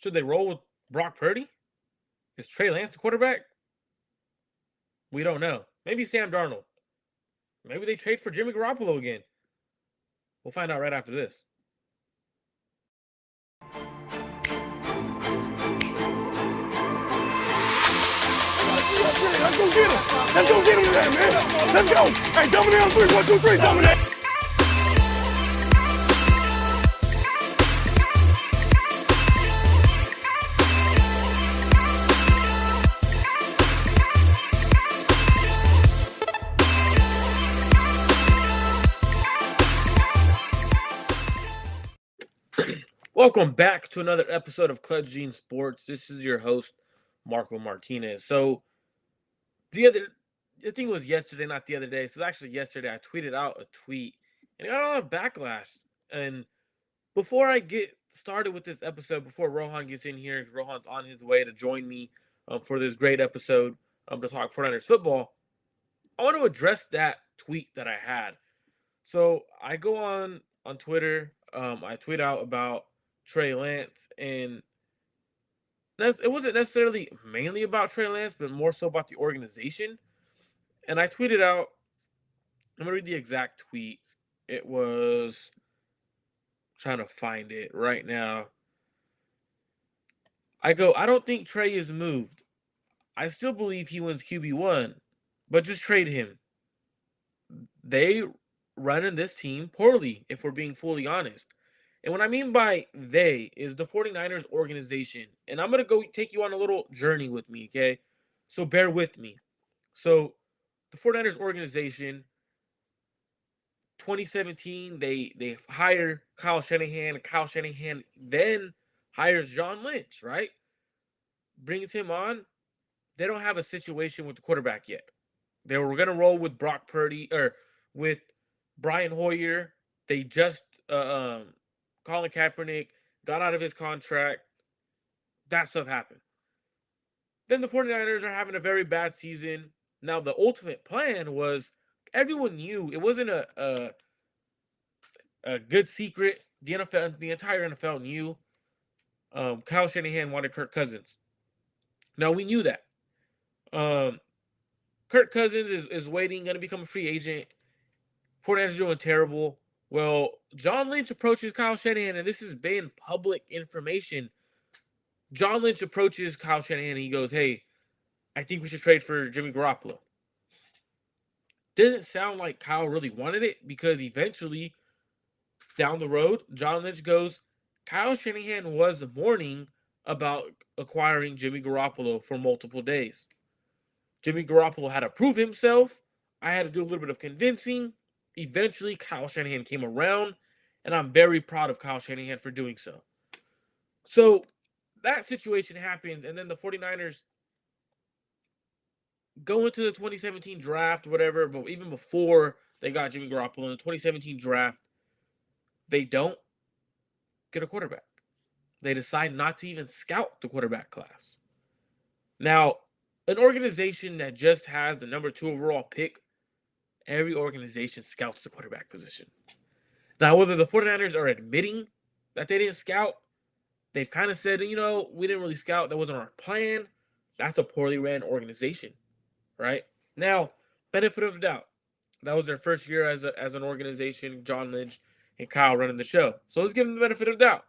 Should they roll with Brock Purdy? Is Trey Lance the quarterback? We don't know. Maybe Sam Darnold. Maybe they trade for Jimmy Garoppolo again. We'll find out right after this. Let's go get him. Let's go get him today, man. Let's go. Hey, double down 3, 1, 2, 3, double down. Welcome back to another episode of Clutch Gene Sports. This is your host, Marco Martinez. So, I think it was yesterday, not the other day. So, it was actually yesterday. I tweeted out a tweet and I got a lot of backlash. And before I get started with this episode, before Rohan gets in here, Rohan's on his way to join me for this great episode to talk 49ers football, I want to address that tweet that I had. So, I go on Twitter. I tweet out about Trey Lance, and it wasn't necessarily mainly about Trey Lance, but more so about the organization. And I tweeted out, I'm going to read the exact tweet. It was, trying to find it right now. I don't think Trey is moved. I still believe he wins QB1, but just trade him. They running this team poorly, if we're being fully honest. And what I mean by they is the 49ers organization. And I'm going to go take you on a little journey with me, okay? So bear with me. So the 49ers organization, 2017, they hire Kyle Shanahan. Kyle Shanahan then hires John Lynch, right? Brings him on. They don't have a situation with the quarterback yet. They were going to roll with Brock Purdy or with Brian Hoyer. They just Colin Kaepernick got out of his contract. That stuff happened. Then the 49ers are having a very bad season. Now, the ultimate plan was, everyone knew, it wasn't a good secret. The entire NFL knew Kyle Shanahan wanted Kirk Cousins. Now, we knew that. Kirk Cousins is waiting, going to become a free agent. 49ers doing terrible. Well, John Lynch approaches Kyle Shanahan, and this has been public information. John Lynch approaches Kyle Shanahan, and he goes, hey, I think we should trade for Jimmy Garoppolo. Doesn't sound like Kyle really wanted it, because eventually, down the road, John Lynch goes, Kyle Shanahan was mourning about acquiring Jimmy Garoppolo for multiple days. Jimmy Garoppolo had to prove himself. I had to do a little bit of convincing. Eventually, Kyle Shanahan came around, and I'm very proud of Kyle Shanahan for doing so. So, that situation happens, and then the 49ers go into the 2017 draft, whatever, but even before they got Jimmy Garoppolo in the 2017 draft, they don't get a quarterback. They decide not to even scout the quarterback class. Now, an organization that just has the number 2 overall pick, every organization scouts the quarterback position. Now, whether the 49ers are admitting that they didn't scout, they've kind of said, we didn't really scout. That wasn't our plan. That's a poorly ran organization, right? Now, benefit of the doubt. That was their first year as an organization, John Lynch and Kyle running the show. So let's give them the benefit of the doubt.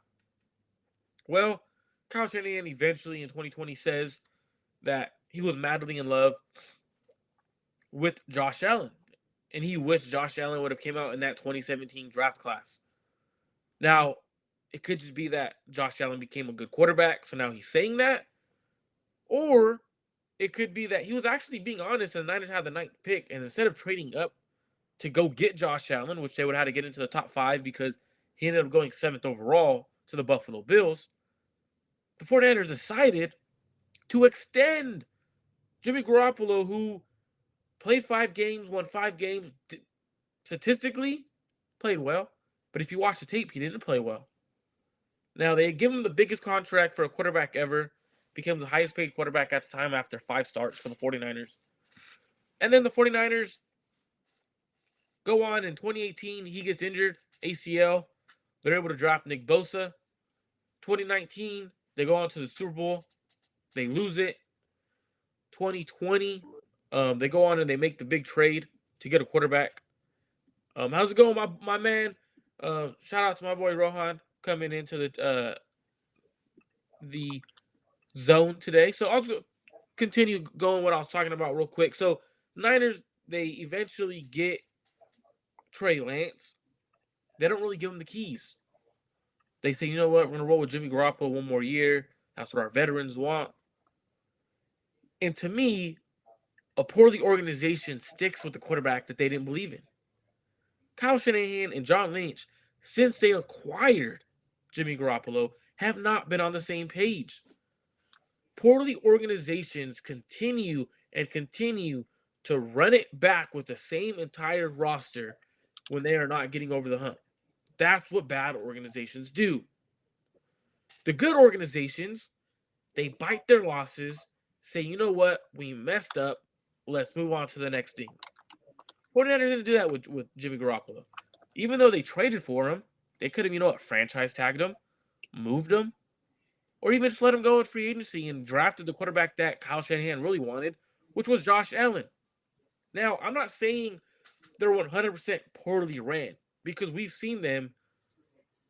Well, Kyle Shanahan eventually in 2020 says that he was madly in love with Josh Allen. And he wished Josh Allen would have came out in that 2017 draft class. Now, it could just be that Josh Allen became a good quarterback, so now he's saying that. Or it could be that he was actually being honest and the Niners had the 9th pick, and instead of trading up to go get Josh Allen, which they would have had to get into the top 5 because he ended up going 7th overall to the Buffalo Bills, the 49ers decided to extend Jimmy Garoppolo, who played 5 games, won 5 games, statistically played well. But if you watch the tape, he didn't play well. Now, they give him the biggest contract for a quarterback ever. Became the highest paid quarterback at the time after 5 starts for the 49ers. And then the 49ers go on in 2018. He gets injured, ACL. They're able to draft Nick Bosa. 2019, They go on to the Super Bowl. They lose it. 2020, they go on and they make the big trade to get a quarterback. How's it going, my man? Shout out to my boy Rohan coming into the zone today. So I'll just continue going what I was talking about real quick. So Niners, they eventually get Trey Lance. They don't really give him the keys. They say, you know what, we're gonna roll with Jimmy Garoppolo one more year. That's what our veterans want. And to me, a poorly organization sticks with the quarterback that they didn't believe in. Kyle Shanahan and John Lynch, since they acquired Jimmy Garoppolo, have not been on the same page. Poorly organizations continue and continue to run it back with the same entire roster when they are not getting over the hump. That's what bad organizations do. The good organizations, they bite their losses, say, you know what, we messed up, let's move on to the next thing. 49ers didn't do that with Jimmy Garoppolo. Even though they traded for him, they could have, you know what, franchise tagged him, moved him, or even just let him go in free agency and drafted the quarterback that Kyle Shanahan really wanted, which was Josh Allen. Now, I'm not saying they're 100% poorly ran because we've seen them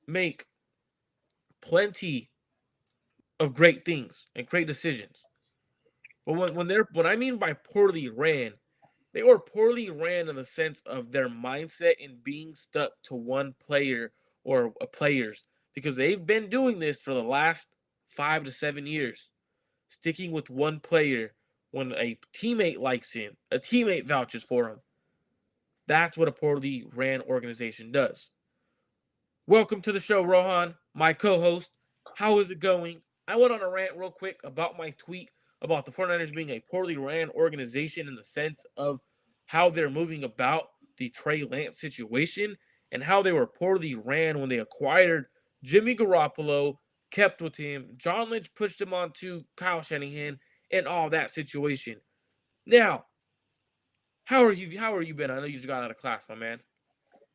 make plenty of great things and great decisions. But when I mean by poorly ran, they were poorly ran in the sense of their mindset in being stuck to one player or players because they've been doing this for the last 5 to 7 years, sticking with one player when a teammate likes him, a teammate vouches for him. That's what a poorly ran organization does. Welcome to the show, Rohan, my co host. How is it going? I went on a rant real quick about my tweet about the 49ers being a poorly ran organization in the sense of how they're moving about the Trey Lance situation and how they were poorly ran when they acquired Jimmy Garoppolo, kept with him. John Lynch pushed him onto Kyle Shanahan and all that situation. Now, how are you? How are you been? I know you just got out of class, my man.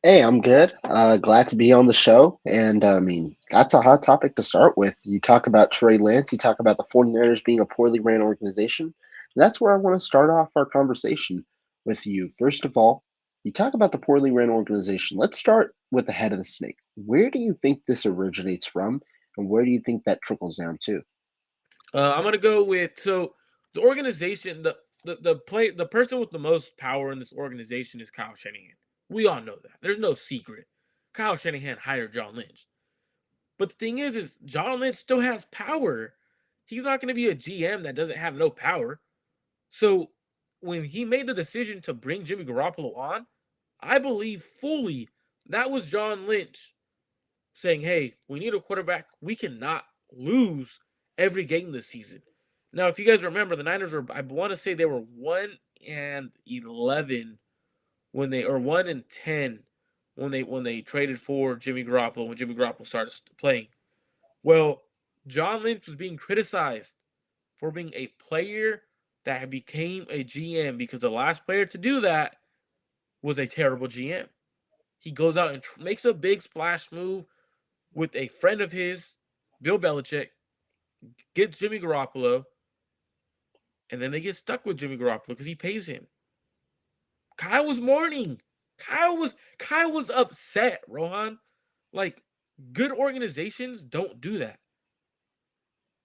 Hey, I'm good. Glad to be on the show. And I mean, that's a hot topic to start with. You talk about Trey Lance, you talk about the 49ers being a poorly ran organization. That's where I want to start off our conversation with you. First of all, you talk about the poorly ran organization. Let's start with the head of the snake. Where do you think this originates from, and where do you think that trickles down to? I'm gonna go with the organization, the person with the most power in this organization is Kyle Shanahan. We all know that. There's no secret. Kyle Shanahan hired John Lynch. But the thing is John Lynch still has power. He's not gonna be a GM that doesn't have no power. So when he made the decision to bring Jimmy Garoppolo on, I believe fully that was John Lynch saying, "Hey, we need a quarterback. We cannot lose every game this season." Now, if you guys remember, the Niners were, I want to say they were 1-11 when they, or 1-10 when they traded for Jimmy Garoppolo when Jimmy Garoppolo started playing. Well, John Lynch was being criticized for being a player that became a GM because the last player to do that was a terrible GM. He goes out and makes a big splash move with a friend of his, Bill Belichick, gets Jimmy Garoppolo, and then they get stuck with Jimmy Garoppolo because he pays him. Kyle was mourning. Kyle was upset, Rohan. Like, good organizations don't do that.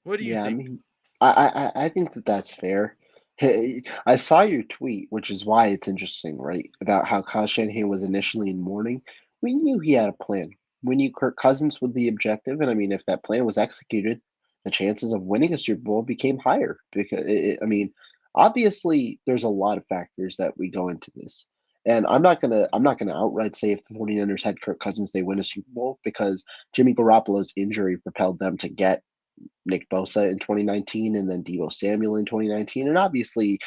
What do you Yeah, I think? mean, I think that that's fair. Hey, I saw your tweet, which is why it's interesting, right? About how Kyle Shanahan was initially in mourning. We knew he had a plan. We knew Kirk Cousins was the objective, and I mean, if that plan was executed, the chances of winning a Super Bowl became higher. Because I mean, obviously, there's a lot of factors that we go into this. And I'm not gonna outright say if the 49ers had Kirk Cousins, they win a Super Bowl because Jimmy Garoppolo's injury propelled them to get Nick Bosa in 2019 and then Deebo Samuel in 2019. And obviously,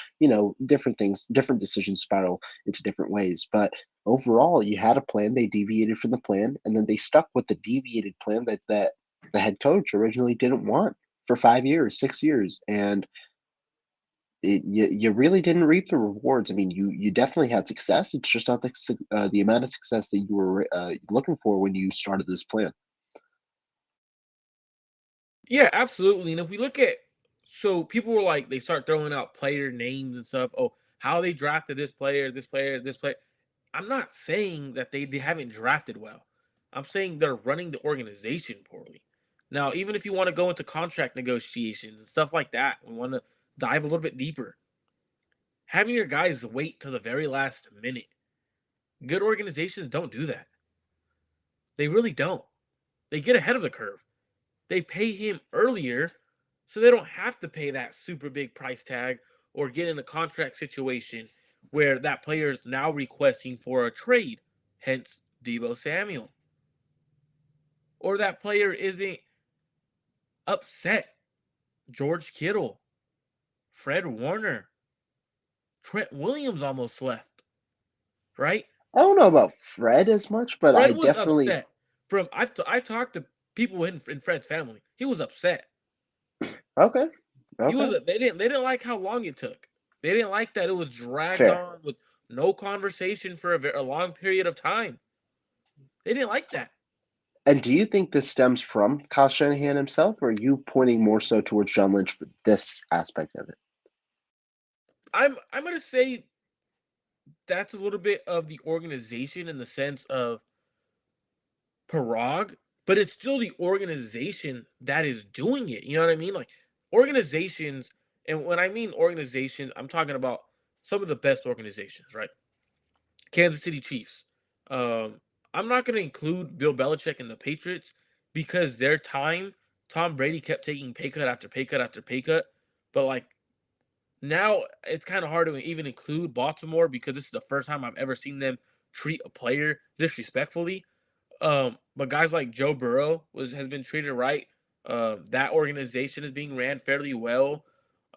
different things, different decisions spiral into different ways. But overall, you had a plan, they deviated from the plan, and then they stuck with the deviated plan that the head coach originally didn't want for 5 years, 6 years. And you really didn't reap the rewards. I mean, you definitely had success. It's just not the amount of success that you were looking for when you started this plan. Yeah, absolutely. And if we look at, so people were like, they start throwing out player names and stuff. Oh, how they drafted this player, this player, this player. I'm not saying that they haven't drafted well. I'm saying they're running the organization poorly. Now, even if you want to go into contract negotiations and stuff like that, we want to dive a little bit deeper. Having your guys wait till the very last minute. Good organizations don't do that. They really don't. They get ahead of the curve. They pay him earlier so they don't have to pay that super big price tag or get in a contract situation where that player is now requesting for a trade, hence Debo Samuel. Or that player isn't upset. George Kittle, Fred Warner, Trent Williams almost left, right? I don't know about Fred as much, but I Fred was definitely upset. I talked to people in Fred's family. He was upset. okay, He okay, was they didn't like how long it took. They didn't like that it was dragged fair. on with no conversation for a long period of time. They didn't like that. And do you think this stems from Kyle Shanahan himself, or are you pointing more so towards John Lynch for this aspect of it? I'm gonna say that's a little bit of the organization in the sense of Parag, but it's still the organization that is doing it. You know what I mean? Like organizations, and when I mean organizations, I'm talking about some of the best organizations, right? Kansas City Chiefs. Um, I'm not going to include Bill Belichick and the Patriots because their time, Tom Brady kept taking pay cut after pay cut after pay cut. But like now, it's kind of hard to even include Baltimore because this is the first time I've ever seen them treat a player disrespectfully. But guys like Joe Burrow has been treated right. That organization is being ran fairly well.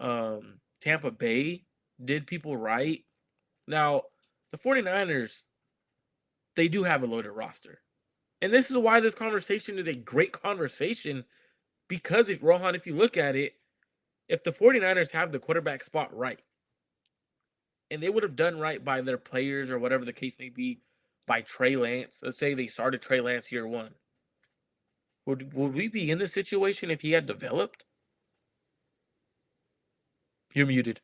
Tampa Bay did people right. Now, the 49ers, they do have a loaded roster. And this is why this conversation is a great conversation because if Rohan, if you look at it, if the 49ers have the quarterback spot right, and they would have done right by their players or whatever the case may be by Trey Lance, let's say they started Trey Lance year one, would we be in this situation if he had developed? You're muted.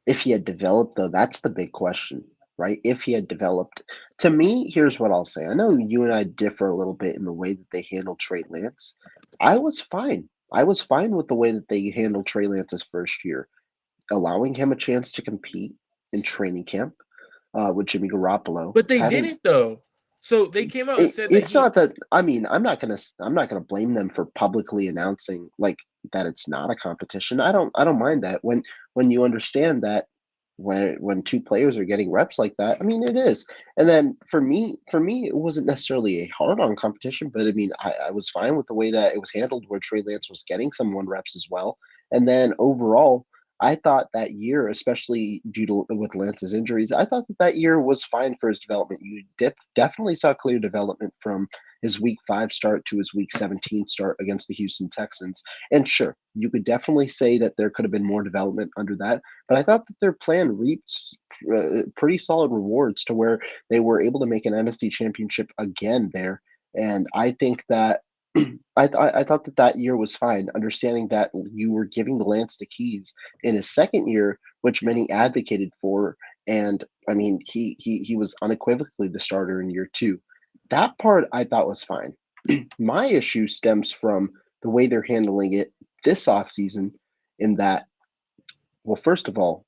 If he had developed, though, that's the big question, right? If he had developed, to me, here's what I'll say. I know you and I differ a little bit in the way that they handled Trey Lance. I was fine. I was fine with the way that they handled Trey Lance's first year, allowing him a chance to compete in training camp with Jimmy Garoppolo, But they having didn't though. So they came out and said that it's he not that I mean, I'm not gonna blame them for publicly announcing like that it's not a competition. I don't mind that when you understand that when two players are getting reps like that, I mean it is. And then for me it wasn't necessarily a hard on competition, but I mean I was fine with the way that it was handled where Trey Lance was getting some one reps as well. And then overall I thought that year, especially due to with Lance's injuries, I thought that that year was fine for his development. You definitely saw clear development from his Week 5 start to his Week 17 start against the Houston Texans. And sure, you could definitely say that there could have been more development under that, but I thought that their plan reaped pretty solid rewards to where they were able to make an NFC Championship again there. And I think that I thought that that year was fine, understanding that you were giving Lance the keys in his second year, which many advocated for. And I mean, he was unequivocally the starter in year two. That part I thought was fine. My issue stems from the way they're handling it this offseason, in that, well, first of all,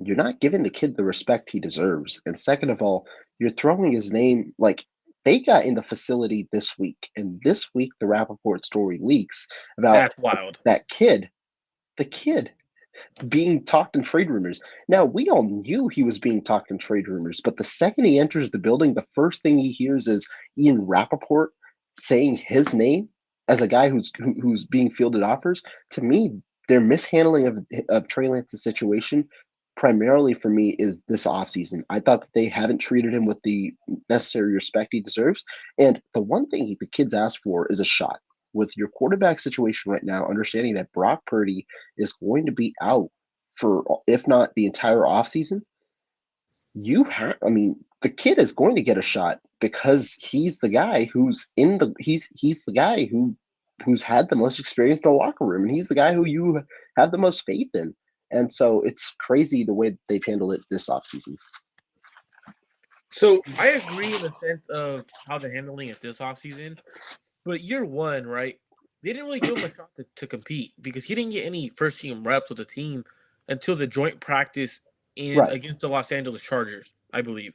you're not giving the kid the respect he deserves. And second of all, you're throwing his name like they got in the facility this week. And this week, the Rappaport story leaks about that's wild. that the kid being talked in trade rumors. Now, we all knew he was being talked in trade rumors, but the second he enters the building, the first thing he hears is Ian Rappaport saying his name as a guy who's being fielded offers. To me, their mishandling of Trey Lance's situation primarily for me is this offseason. I thought that they haven't treated him with the necessary respect he deserves. And the one thing the kids ask for is a shot. With your quarterback situation right now, understanding that Brock Purdy is going to be out for, if not the entire offseason, I mean, the kid is going to get a shot because he's the guy who's in the, he's the guy who who's had the most experience in the locker room, and he's the guy who you have the most faith in. And so it's crazy the way they've handled it this offseason. So I agree in the sense of how they're handling it this offseason. But year one, right? They didn't really give him a shot to compete because he didn't get any first team reps with the team until the joint practice in Right, against the Los Angeles Chargers, I believe.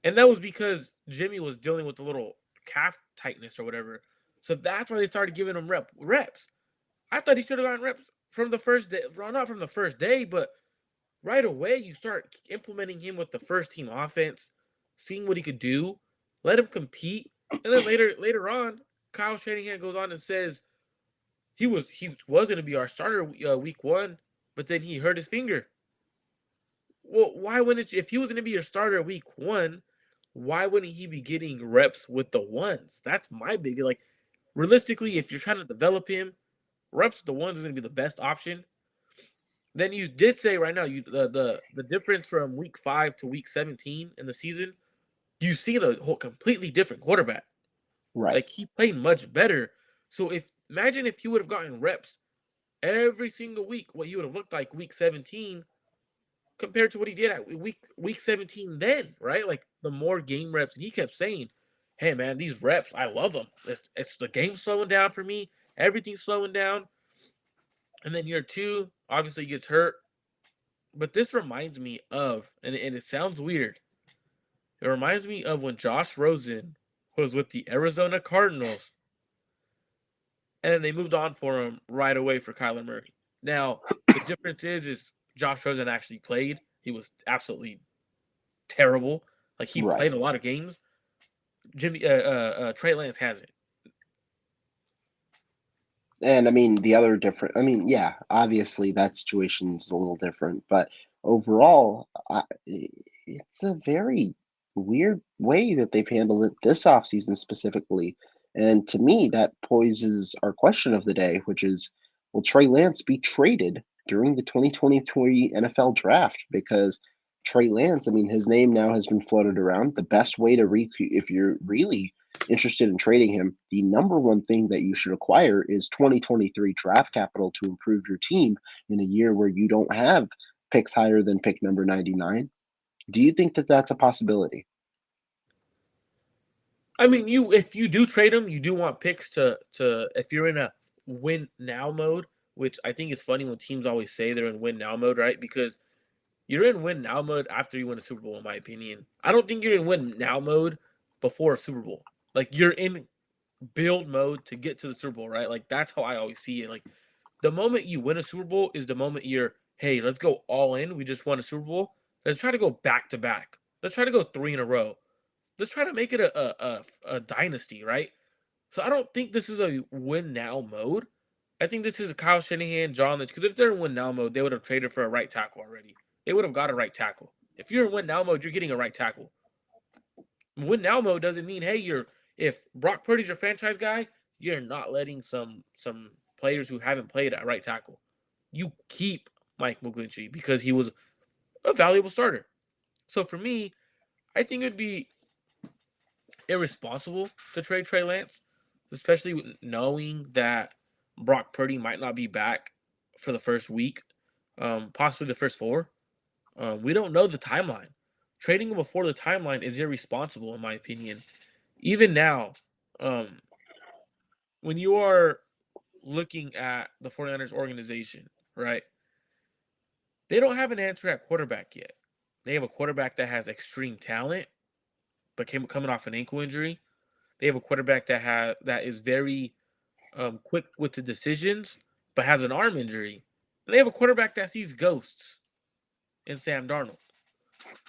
And that was because Jimmy was dealing with a little calf tightness or whatever. So that's why they started giving him reps. I thought he should have gotten reps from the first day. Well, not from the first day, but right away you start implementing him with the first team offense, seeing what he could do, let him compete, and then later on, Kyle Shanahan goes on and says he was going to be our starter week one, but then he hurt his finger. Well, why wouldn't if he was going to be your starter week one? Why wouldn't he be getting reps with the ones? That's my big like. Realistically, if you're trying to develop him, reps with the ones is going to be the best option. Then you did say right now the difference from week 5 to week 17 in the season, you see a whole completely different quarterback. right. Like he played much better. So if imagine if he would have gotten reps every single week, what he would have looked like week 17 compared to what he did at week 17 then, right? Like the more game reps, and he kept saying, "Hey man, these reps, I love them. It's the game slowing down for me. Everything's slowing down." And then year two, obviously he gets hurt. But this reminds me of, and it sounds weird. It reminds me of when Josh Rosen was with the Arizona Cardinals, and then they moved on for him right away for Kyler Murray. Now, the difference is Josh Rosen actually played. He was absolutely terrible. Like he Right. played a lot of games. Trey Lance hasn't. And I mean, the other different, I mean, yeah, obviously that situation's a little different, but overall, it's a very weird way that they've handled it this offseason specifically. And to me, that poses our question of the day, which is, will Trey Lance be traded during the 2023 NFL draft? Because Trey Lance, I mean, his name now has been floated around. The best way to if you're really interested in trading him, the number one thing that you should acquire is 2023 draft capital to improve your team in a year where you don't have picks higher than pick number 99. Do you think that that's a possibility? I mean, you if you do trade him, you do want picks to if you're in a win now mode, which I think is funny when teams always say they're in win now mode, right? Because you're in win now mode after you win a Super Bowl, in my opinion. I don't think you're in win now mode before a Super Bowl. Like you're in build mode to get to the Super Bowl, right? Like that's how I always see it. Like the moment you win a Super Bowl is the moment you're, hey, let's go all in. We just won a Super Bowl. Let's try to go back to back. Let's try to go three in a row. Let's try to make it a dynasty, right? So I don't think this is a win now mode. I think this is a Kyle Shanahan, John Lynch. Because if they're in win now mode, they would have traded for a right tackle already. They would have got a right tackle. If you're in win now mode, you're getting a right tackle. Win now mode doesn't mean hey, you're if Brock Purdy's your franchise guy, you're not letting some players who haven't played at right tackle. You keep Mike McGlinchey because he was a valuable starter. So for me, I think it'd be irresponsible to trade Trey Lance, especially knowing that Brock Purdy might not be back for the first week, possibly the first four. We don't know the timeline. Trading him before the timeline is irresponsible, in my opinion. Even now, um, when you are looking at the 49ers organization, right, they don't have an answer at quarterback yet. They have a quarterback that has extreme talent, but coming off an ankle injury. They have a quarterback that is very quick with the decisions, but has an arm injury. And they have a quarterback that sees ghosts in Sam Darnold.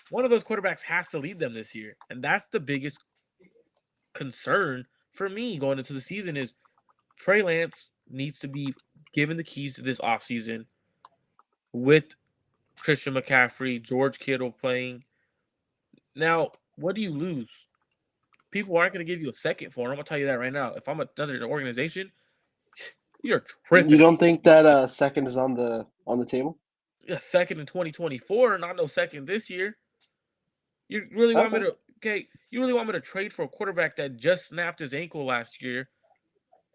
One of those quarterbacks has to lead them this year, and that's the biggest concern for me going into the season is Trey Lance needs to be given the keys to this offseason with Christian McCaffrey, George Kittle playing. Now, what do you lose? People aren't going to give you a second for him. I'm going to tell you that right now. If I'm another organization, you're You tripping. don't think that second is on the table? A second in 2024, not no second this year. You really want me Okay. to okay? You really want me to trade for a quarterback that just snapped his ankle last year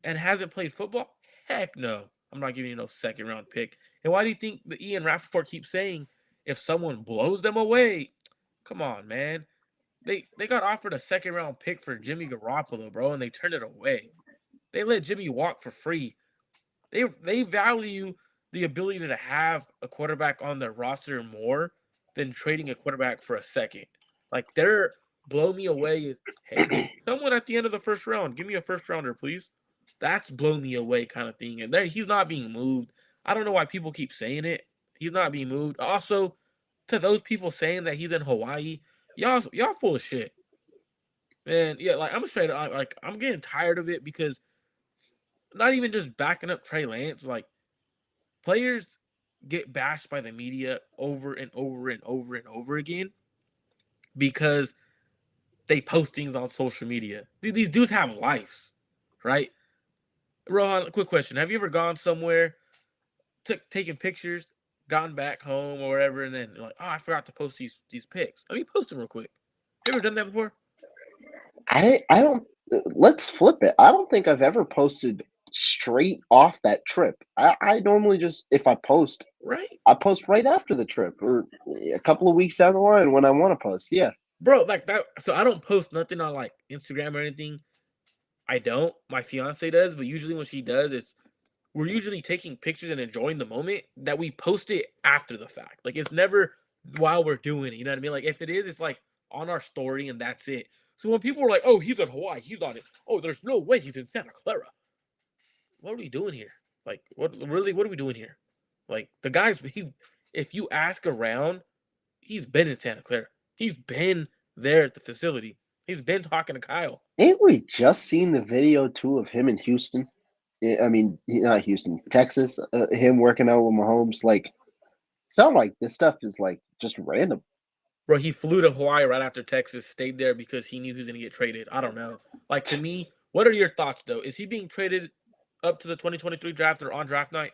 and hasn't played football? Heck no. I'm not giving you no second round pick. And why do you think the Ian Rappaport keeps saying if someone blows them away? Come on, man. They got offered a second round pick for Jimmy Garoppolo, bro, and they turned it away. They let Jimmy walk for free. They value the ability to have a quarterback on their roster more than trading a quarterback for a second. Like their blow me away is, hey, give me someone at the end of the first round. Give me a first rounder, please. That's blow me away kind of thing. And there he's not being moved. I don't know why people keep saying it. He's not being moved. Also, to those people saying that he's in Hawaii, y'all full of shit. Man, yeah, like I'm straight like I'm getting tired of it because not even just backing up Trey Lance, like players get bashed by the media over and over and over and over again because they post things on social media. Dude, these dudes have lives, right? Rohan, quick question: have you ever gone somewhere, taken pictures, gotten back home or whatever, and then you're like, oh, I forgot to post these pics? Let me post them real quick. You ever done that before? I don't. Let's flip it. I don't think I've ever posted straight off that trip. I normally just, if Right, I post right after the trip or a couple of weeks down the line when I want to post. Yeah. bro. Like that. So I don't post nothing on like Instagram or anything. I don't. My fiance does, but usually when she does, it's we're usually taking pictures and enjoying the moment that we post it after the fact. Like it's never while we're doing it. You know what I mean? Like if it is, it's like on our story and that's it. So when people are like, "Oh, he's in Hawaii, he's on it. Oh, there's no way he's in Santa Clara." What are we doing here? Like, what really? What are we doing here? Like the guy's he. If you ask around, he's been in Santa Clara. He's been there at the facility. He's been talking to Kyle. Ain't we just seen the video too of him in Houston? I mean, not Houston, Texas. Him working out with Mahomes. Like, sound like this stuff is like just random. Bro, he flew to Hawaii right after Texas, stayed there because he knew he was going to get traded. I don't know. Like, to me, what are your thoughts, though? Is he being traded up to the 2023 draft or on draft night?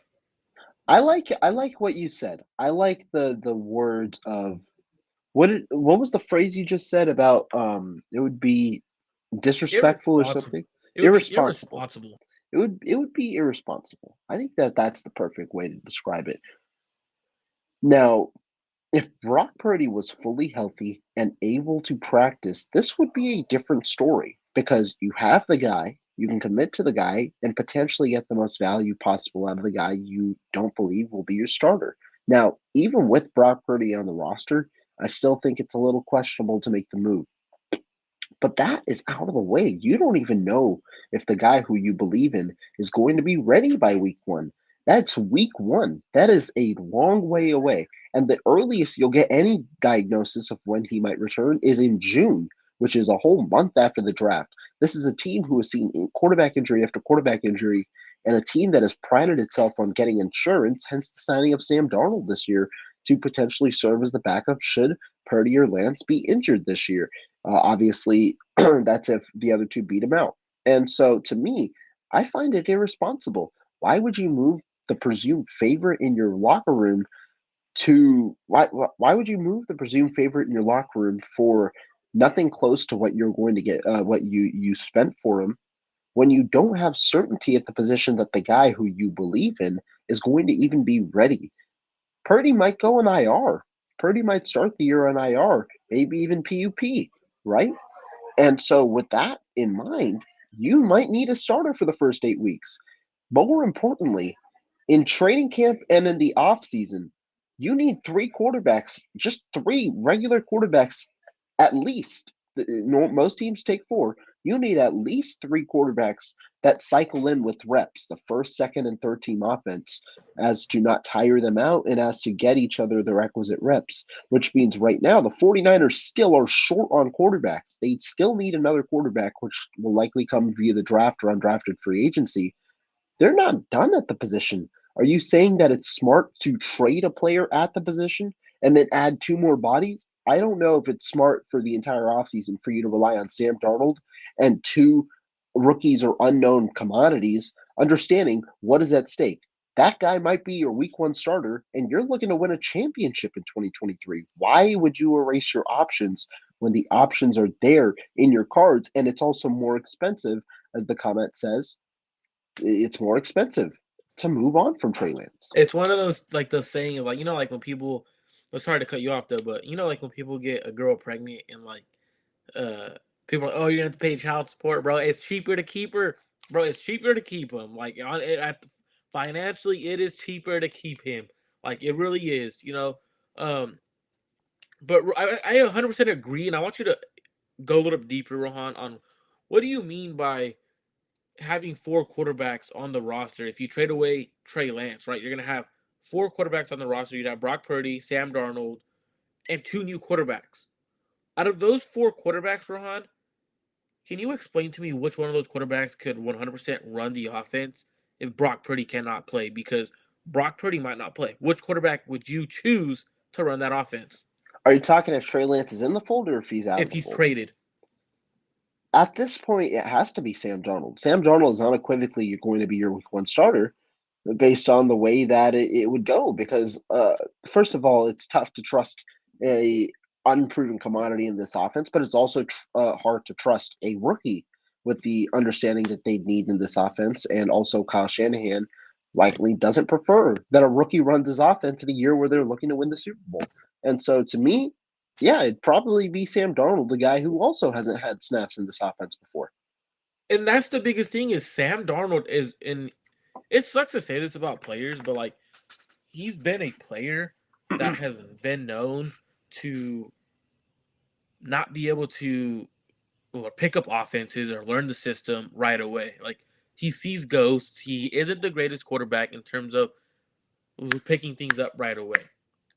I like what you said. I like the words of what was the phrase you just said about it would be disrespectful or Irresponsible. something? It would be Irresponsible. irresponsible. It would be irresponsible. I think that that's the perfect way to describe it. Now, if Brock Purdy was fully healthy and able to practice, this would be a different story because you have the guy, you can commit to the guy, and potentially get the most value possible out of the guy you don't believe will be your starter. Now, even with Brock Purdy on the roster, I still think it's a little questionable to make the move. But that is out of the way. You don't even know if the guy who you believe in is going to be ready by week one. That's week one. That is a long way away. And the earliest you'll get any diagnosis of when he might return is in June, which is a whole month after the draft. This is a team who has seen quarterback injury after quarterback injury, and a team that has prided itself on getting insurance, hence the signing of Sam Darnold this year to potentially serve as the backup should Purdy or Lance be injured this year. Obviously, that's if the other two beat him out. And so to me, I find it irresponsible. Why would you move the presumed favorite in your locker room to why would you move the presumed favorite in your locker room for nothing close to what you're going to get what you spent for him when you don't have certainty at the position that the guy who you believe in is going to even be ready. Purdy might go on IR. Purdy might start the year on IR, maybe even PUP, right? And so, with that in mind, you might need a starter for the first 8 weeks. But more importantly, in training camp and in the offseason, you need three quarterbacks, just three regular quarterbacks at least. Most teams take four. You need at least three quarterbacks that cycle in with reps, the first, second, and third team offense, as to not tire them out and as to get each other the requisite reps, which means right now the 49ers still are short on quarterbacks. They still need another quarterback, which will likely come via the draft or undrafted free agency. They're not done at the position. Are you saying that it's smart to trade a player at the position and then add two more bodies? I don't know if it's smart for the entire offseason for you to rely on Sam Darnold and two rookies or unknown commodities, understanding what is at stake. That guy might be your week one starter, and you're looking to win a championship in 2023. Why would you erase your options when the options are there in your cards? And it's also more expensive, as the comment says, It's more expensive to move on from Trey Lance. It's one of those like the saying is like like when people. It's sorry to cut you off though, but like when people get a girl pregnant and like uh people are like, oh, you're gonna have to pay child support, bro. It's cheaper to keep her, bro. It's cheaper to keep him. Like financially, it is cheaper to keep him. Like it really is, Um, but I 100% agree, and I want you to go a little bit deeper, Rohan, on what do you mean by having four quarterbacks on the roster? If you trade away Trey Lance, right, you're gonna have four quarterbacks on the roster. You'd have Brock Purdy, Sam Darnold, and two new quarterbacks. Out of those four quarterbacks, Rohan, can you explain to me which one of those quarterbacks could 100% run the offense if Brock Purdy cannot play? Because Brock Purdy might not play. Which quarterback would you choose to run that offense Are you talking if Trey Lance is in the fold or if he's out of if the he's fold? traded? At this point, it has to be Sam Darnold. Sam Darnold is unequivocally going to be your week one starter based on the way that it would go. Because first of all, it's tough to trust a unproven commodity in this offense, but it's also hard to trust a rookie with the understanding that they need in this offense. And also, Kyle Shanahan likely doesn't prefer that a rookie runs his offense in a year where they're looking to win the Super Bowl. And so, to me, yeah, it'd probably be Sam Darnold, the guy who also hasn't had snaps in this offense before. And that's the biggest thing is Sam Darnold is in. It sucks to say this about players, but like he's been a player that has been known to not be able to pick up offenses or learn the system right away. Like he sees ghosts. He isn't the greatest quarterback in terms of picking things up right away.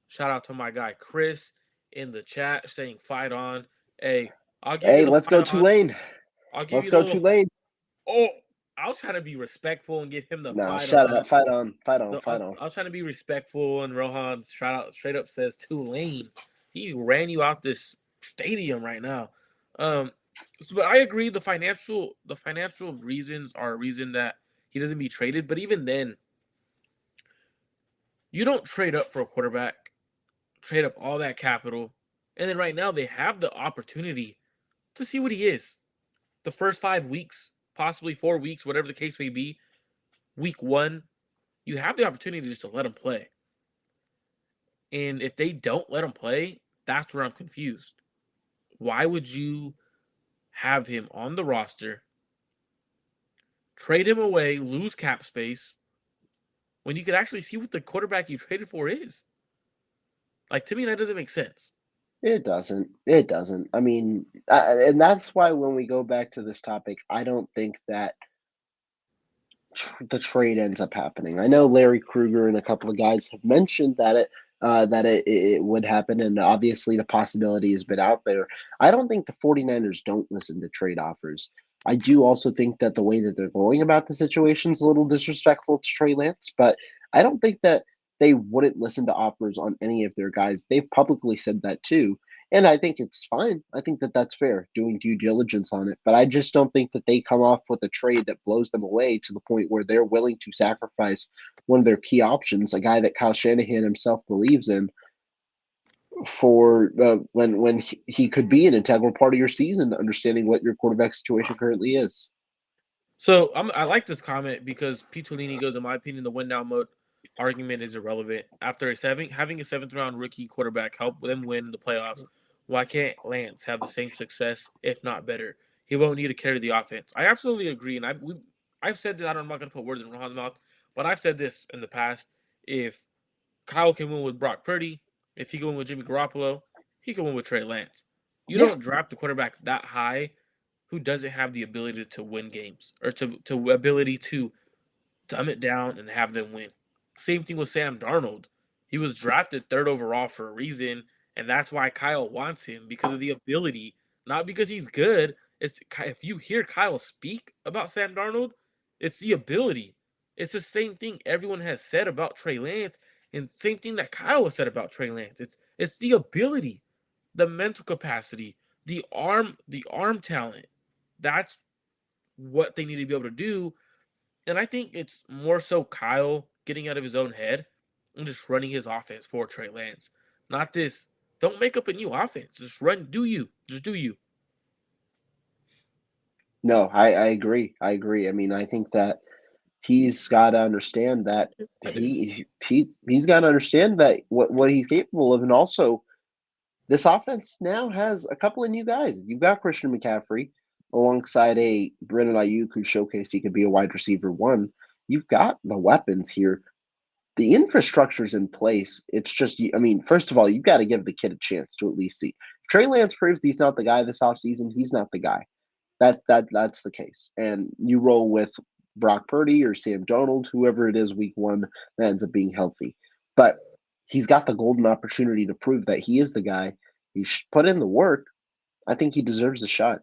Shout out to my guy Chris in the chat saying fight on. Hey, I'll give you Hey, the let's go fight on. Tulane. I'll give Let's you the go little. Tulane. Oh, I was trying to be respectful and give him the No, fight shut on. up. Fight on. Fight on. No, Fight on. I was trying to be respectful, and Rohan straight up says Tulane. He ran you out this stadium right now. But I agree. The financial reasons are a reason that he doesn't be traded. But even then, you don't trade up for a quarterback, trade up all that capital, and then right now they have the opportunity to see what he is. The first 5 weeks, possibly 4 weeks, whatever the case may be. Week one, you have the opportunity just to let him play. And if they don't let him play, that's where I'm confused. Why would you have him on the roster, trade him away, lose cap space, when you could actually see what the quarterback you traded for is? Like, to me, that doesn't make sense. It doesn't. It doesn't. I mean, and that's why when we go back to this topic, I don't think that the trade ends up happening. I know Larry Kruger and a couple of guys have mentioned that it would happen, and obviously the possibility has been out there. I don't think the 49ers don't listen to trade offers. I do also think that the way that they're going about the situation is a little disrespectful to Trey Lance, but I don't think that they wouldn't listen to offers on any of their guys. They've publicly said that too. And I think it's fine. I think that that's fair, doing due diligence on it. But I just don't think that they come off with a trade that blows them away to the point where they're willing to sacrifice one of their key options, a guy that Kyle Shanahan himself believes in, for when he could be an integral part of your season, understanding what your quarterback situation currently is. So I like this comment because Pitolini goes, in my opinion, the win now mode argument is irrelevant. After having a seventh round rookie quarterback help them win in the playoffs, why can't Lance have the same success, if not better? He won't need to carry the offense. I absolutely agree, and I've said that. I'm not going to put words in Rohan's mouth, but I've said this in the past. If Kyle can win with Brock Purdy, if he can win with Jimmy Garoppolo, he can win with Trey Lance. You Yeah, don't draft the quarterback that high who doesn't have the ability to win games or to ability to dumb it down and have them win. Same thing with Sam Darnold. He was drafted third overall for a reason, and that's why Kyle wants him because of the ability, not because he's good. It's if you hear Kyle speak about Sam Darnold, it's the ability. It's the same thing everyone has said about Trey Lance, and same thing that Kyle has said about Trey Lance. It's the ability, the mental capacity, the arm talent. That's what they need to be able to do. And I think it's more so Kyle getting out of his own head and just running his offense for Trey Lance. Not this, don't make up a new offense. Just run, do you. Just do you. no, I agree. I agree. I mean, I think that He's got to understand that I do. he's got to understand that what he's capable of, and also this offense now has a couple of new guys. You've got Christian McCaffrey alongside a Brandon Ayuk who showcased he could be a wide receiver one. You've got the weapons here. The infrastructure's in place. It's just, I mean, first of all, you've got to give the kid a chance to at least see. If Trey Lance proves he's not the guy this offseason, he's not the guy. That's the case. And you roll with Brock Purdy or Sam Darnold, whoever it is week one that ends up being healthy. But he's got the golden opportunity to prove that he is the guy. He's put in the work. I think he deserves a shot.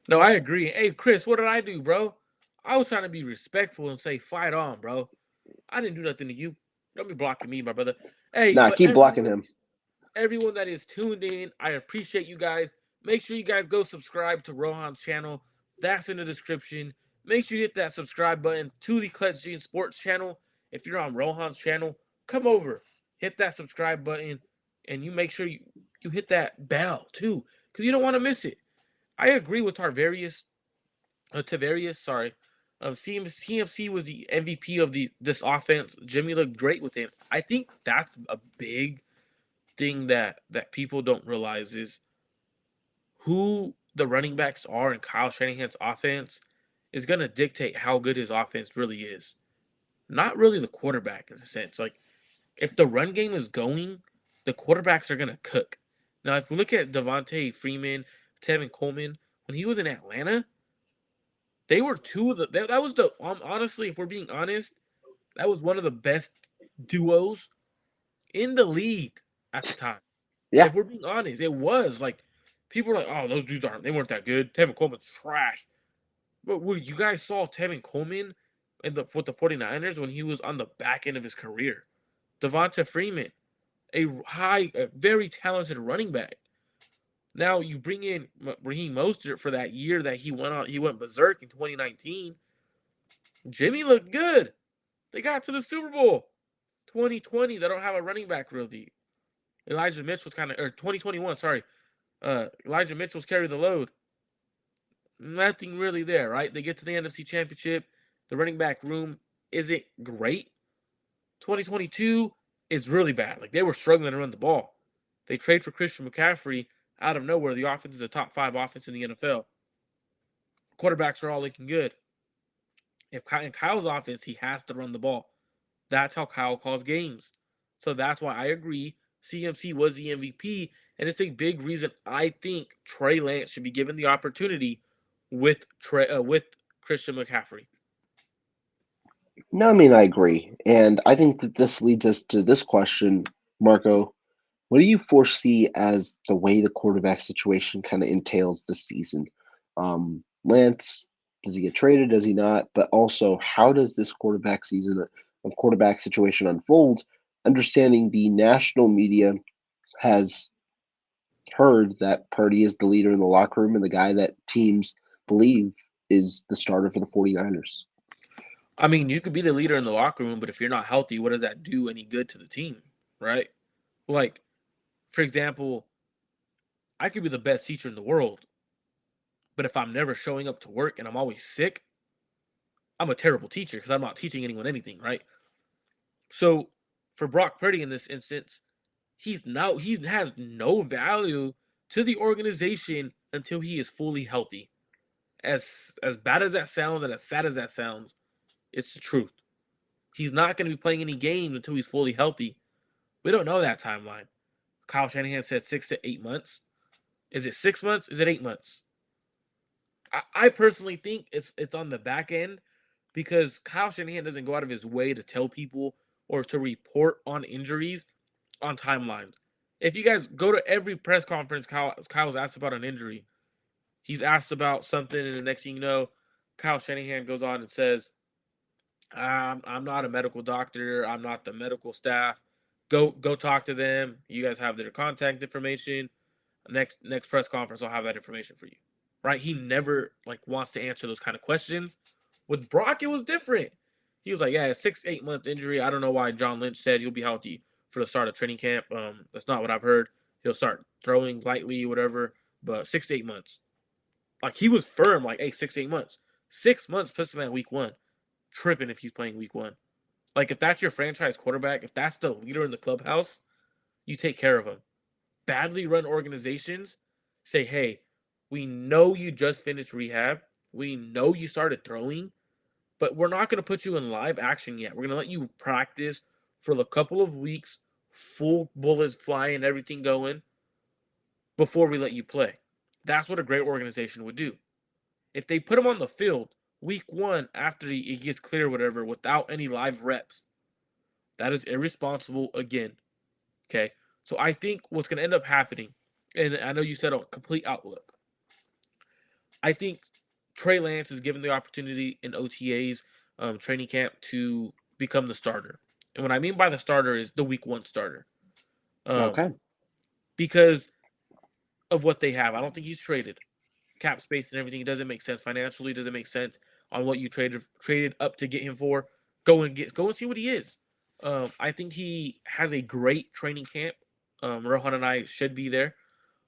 No, I agree. Hey, Chris, what did I do, bro? I was trying to be respectful and say, fight on, bro. I didn't do nothing to you. Don't be blocking me, my brother. Hey, Nah, but keep blocking him. everyone that is tuned in, I appreciate you guys. Make sure you guys go subscribe to Rohan's channel. That's in the description. Make sure you hit that subscribe button to the Clutch Gene Sports channel. If you're on Rohan's channel, come over, hit that subscribe button, and you make sure you hit that bell too, because you don't want to miss it. I agree with Tavarius, sorry. CMC was the MVP of this offense. Jimmy looked great with him. I think that's a big thing that people don't realize is who the running backs are in Kyle Shanahan's offense is going to dictate how good his offense really is. Not really the quarterback in a sense. Like if the run game is going, the quarterbacks are going to cook. Now, if we look at Devontae Freeman, Tevin Coleman, when he was in Atlanta, they were two of the. That was the honestly, if we're being honest, that was one of the best duos in the league at the time. Yeah, If we're being honest, it was like people were like, "Oh, those dudes aren't. They weren't that good." Tevin Coleman's trash. But you guys saw Tevin Coleman with the 49ers when he was on the back end of his career. Devonta Freeman, a very talented running back. Now you bring in Raheem Mostert for that year that he went berserk in 2019. Jimmy looked good. They got to the Super Bowl. 2020, they don't have a running back really. Elijah Mitchell's kind of, or 2021, sorry. Elijah Mitchell's carried the load. Nothing really there, right? They get to the NFC Championship. The running back room isn't great. 2022 is really bad. Like they were struggling to run the ball. They trade for Christian McCaffrey out of nowhere. The offense is a top 5 offense in the NFL. Quarterbacks are all looking good. If in Kyle's offense, he has to run the ball. That's how Kyle calls games. So that's why I agree CMC was the MVP, and it's a big reason I think Trey Lance should be given the opportunity with with Christian McCaffrey. no, I mean, I agree. And I think that this leads us to this question, Marco. What do you foresee as the way the quarterback situation kind of entails this season? Lance, does he get traded? Does he not? But also, how does this quarterback season, quarterback situation unfold? Understanding the national media has heard that Purdy is the leader in the locker room and the guy that teams believe is the starter for the 49ers. I mean, you could be the leader in the locker room, but if you're not healthy, what does that do any good to the team, right? Like, for example, I could be the best teacher in the world, but if I'm never showing up to work and I'm always sick, I'm a terrible teacher because I'm not teaching anyone anything, right? So for Brock Purdy in this instance, he has no value to the organization until he is fully healthy. As bad as that sounds and as sad as that sounds, it's the truth. He's not going to be playing any games until he's fully healthy. We don't know that timeline. Kyle Shanahan said 6 to 8 months. Is it 6 months? Is it 8 months? I personally think it's on the back end because Kyle Shanahan doesn't go out of his way to tell people or to report on injuries on timelines. If you guys go to every press conference, Kyle's asked about an injury. He's asked about something, and the next thing you know, Kyle Shanahan goes on and says, I'm not a medical doctor. I'm not the medical staff. Go talk to them. You guys have their contact information. Next press conference, I'll have that information for you. Right? He never wants to answer those kind of questions. With Brock, it was different. He was like, yeah, 6 8 month injury. I don't know why John Lynch said he'll be healthy for the start of training camp. That's not what I've heard. He'll start throwing lightly, whatever. But 6 to 8 months. Like he was firm, like, hey, 6 8 months. 6 months puts him at week 1. tripping if he's playing week one. Like if that's your franchise quarterback, if that's the leader in the clubhouse, you take care of him. Badly run organizations say, hey, we know you just finished rehab. We know you started throwing, but we're not going to put you in live action yet. We're going to let you practice for a couple of weeks, full bullets flying, everything going, before we let you play. That's what a great organization would do. If they put him on the field week one after he gets clear, whatever, without any live reps, that is irresponsible again. Okay. So I think what's going to end up happening, and I know you said a complete outlook. I think Trey Lance is given the opportunity in OTAs, training camp, to become the starter. And what I mean by the starter is the week one starter. Um, Okay. because of what they have. I don't think he's traded. Cap space and everything, it doesn't make sense financially. Doesn't make sense on what you traded up to get him for. Go and see what he is. I think he has a great training camp. Rohan and I should be there.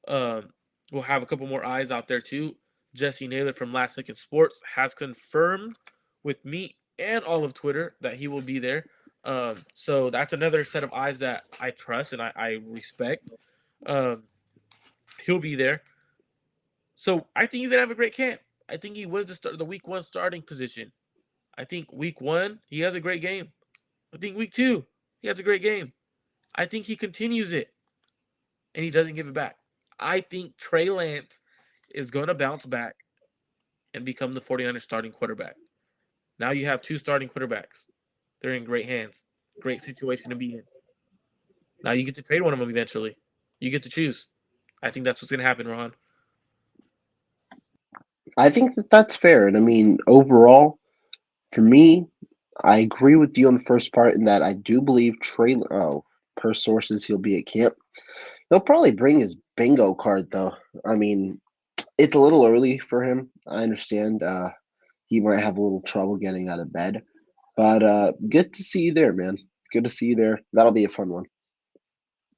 Um, we'll have a couple more eyes out there too. Jesse Naylor from Last Second Sports has confirmed with me and all of Twitter that he will be there. So that's another set of eyes that I trust and I respect. Um, he'll be there. So I think he's gonna have a great camp. I think he wins the week one starting position. I think week one he has a great game. I think week two he has a great game. I think he continues it and he doesn't give it back. I think Trey Lance is gonna bounce back and become the 49ers starting quarterback. Now you have two starting quarterbacks. They're in great hands. Great situation to be in. Now you get to trade one of them eventually. You get to choose. I think that's what's gonna happen, Rohan. I think that that's fair. And I mean, overall, for me, I agree with you on the first part in that I do believe Trey. Oh, per sources, he'll be at camp. He'll probably bring his bingo card though. I mean, it's a little early for him. I understand. He might have a little trouble getting out of bed, but good to see you there, man. Good to see you there. That'll be a fun one.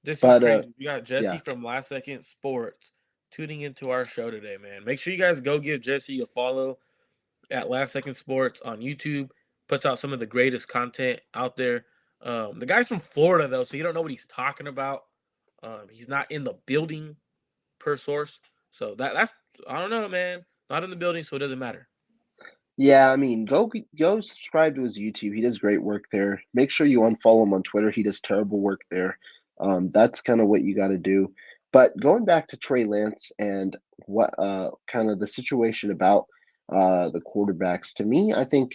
This is But crazy. We got Jesse yeah, from Last Second Sports tuning into our show today, man. Make sure you guys go give Jesse a follow at Last Second Sports on YouTube. Puts out some of the greatest content out there. The guy's from Florida though, so you don't know what he's talking about. He's not in the building per source, so that's I don't know, man. Not in the building, so it doesn't matter. yeah. I mean, go subscribe to his YouTube. He does great work there. Make sure you unfollow him on Twitter. He does terrible work there. That's kind of what you got to do. But going back to Trey Lance and what kind of the situation about the quarterbacks, to me, I think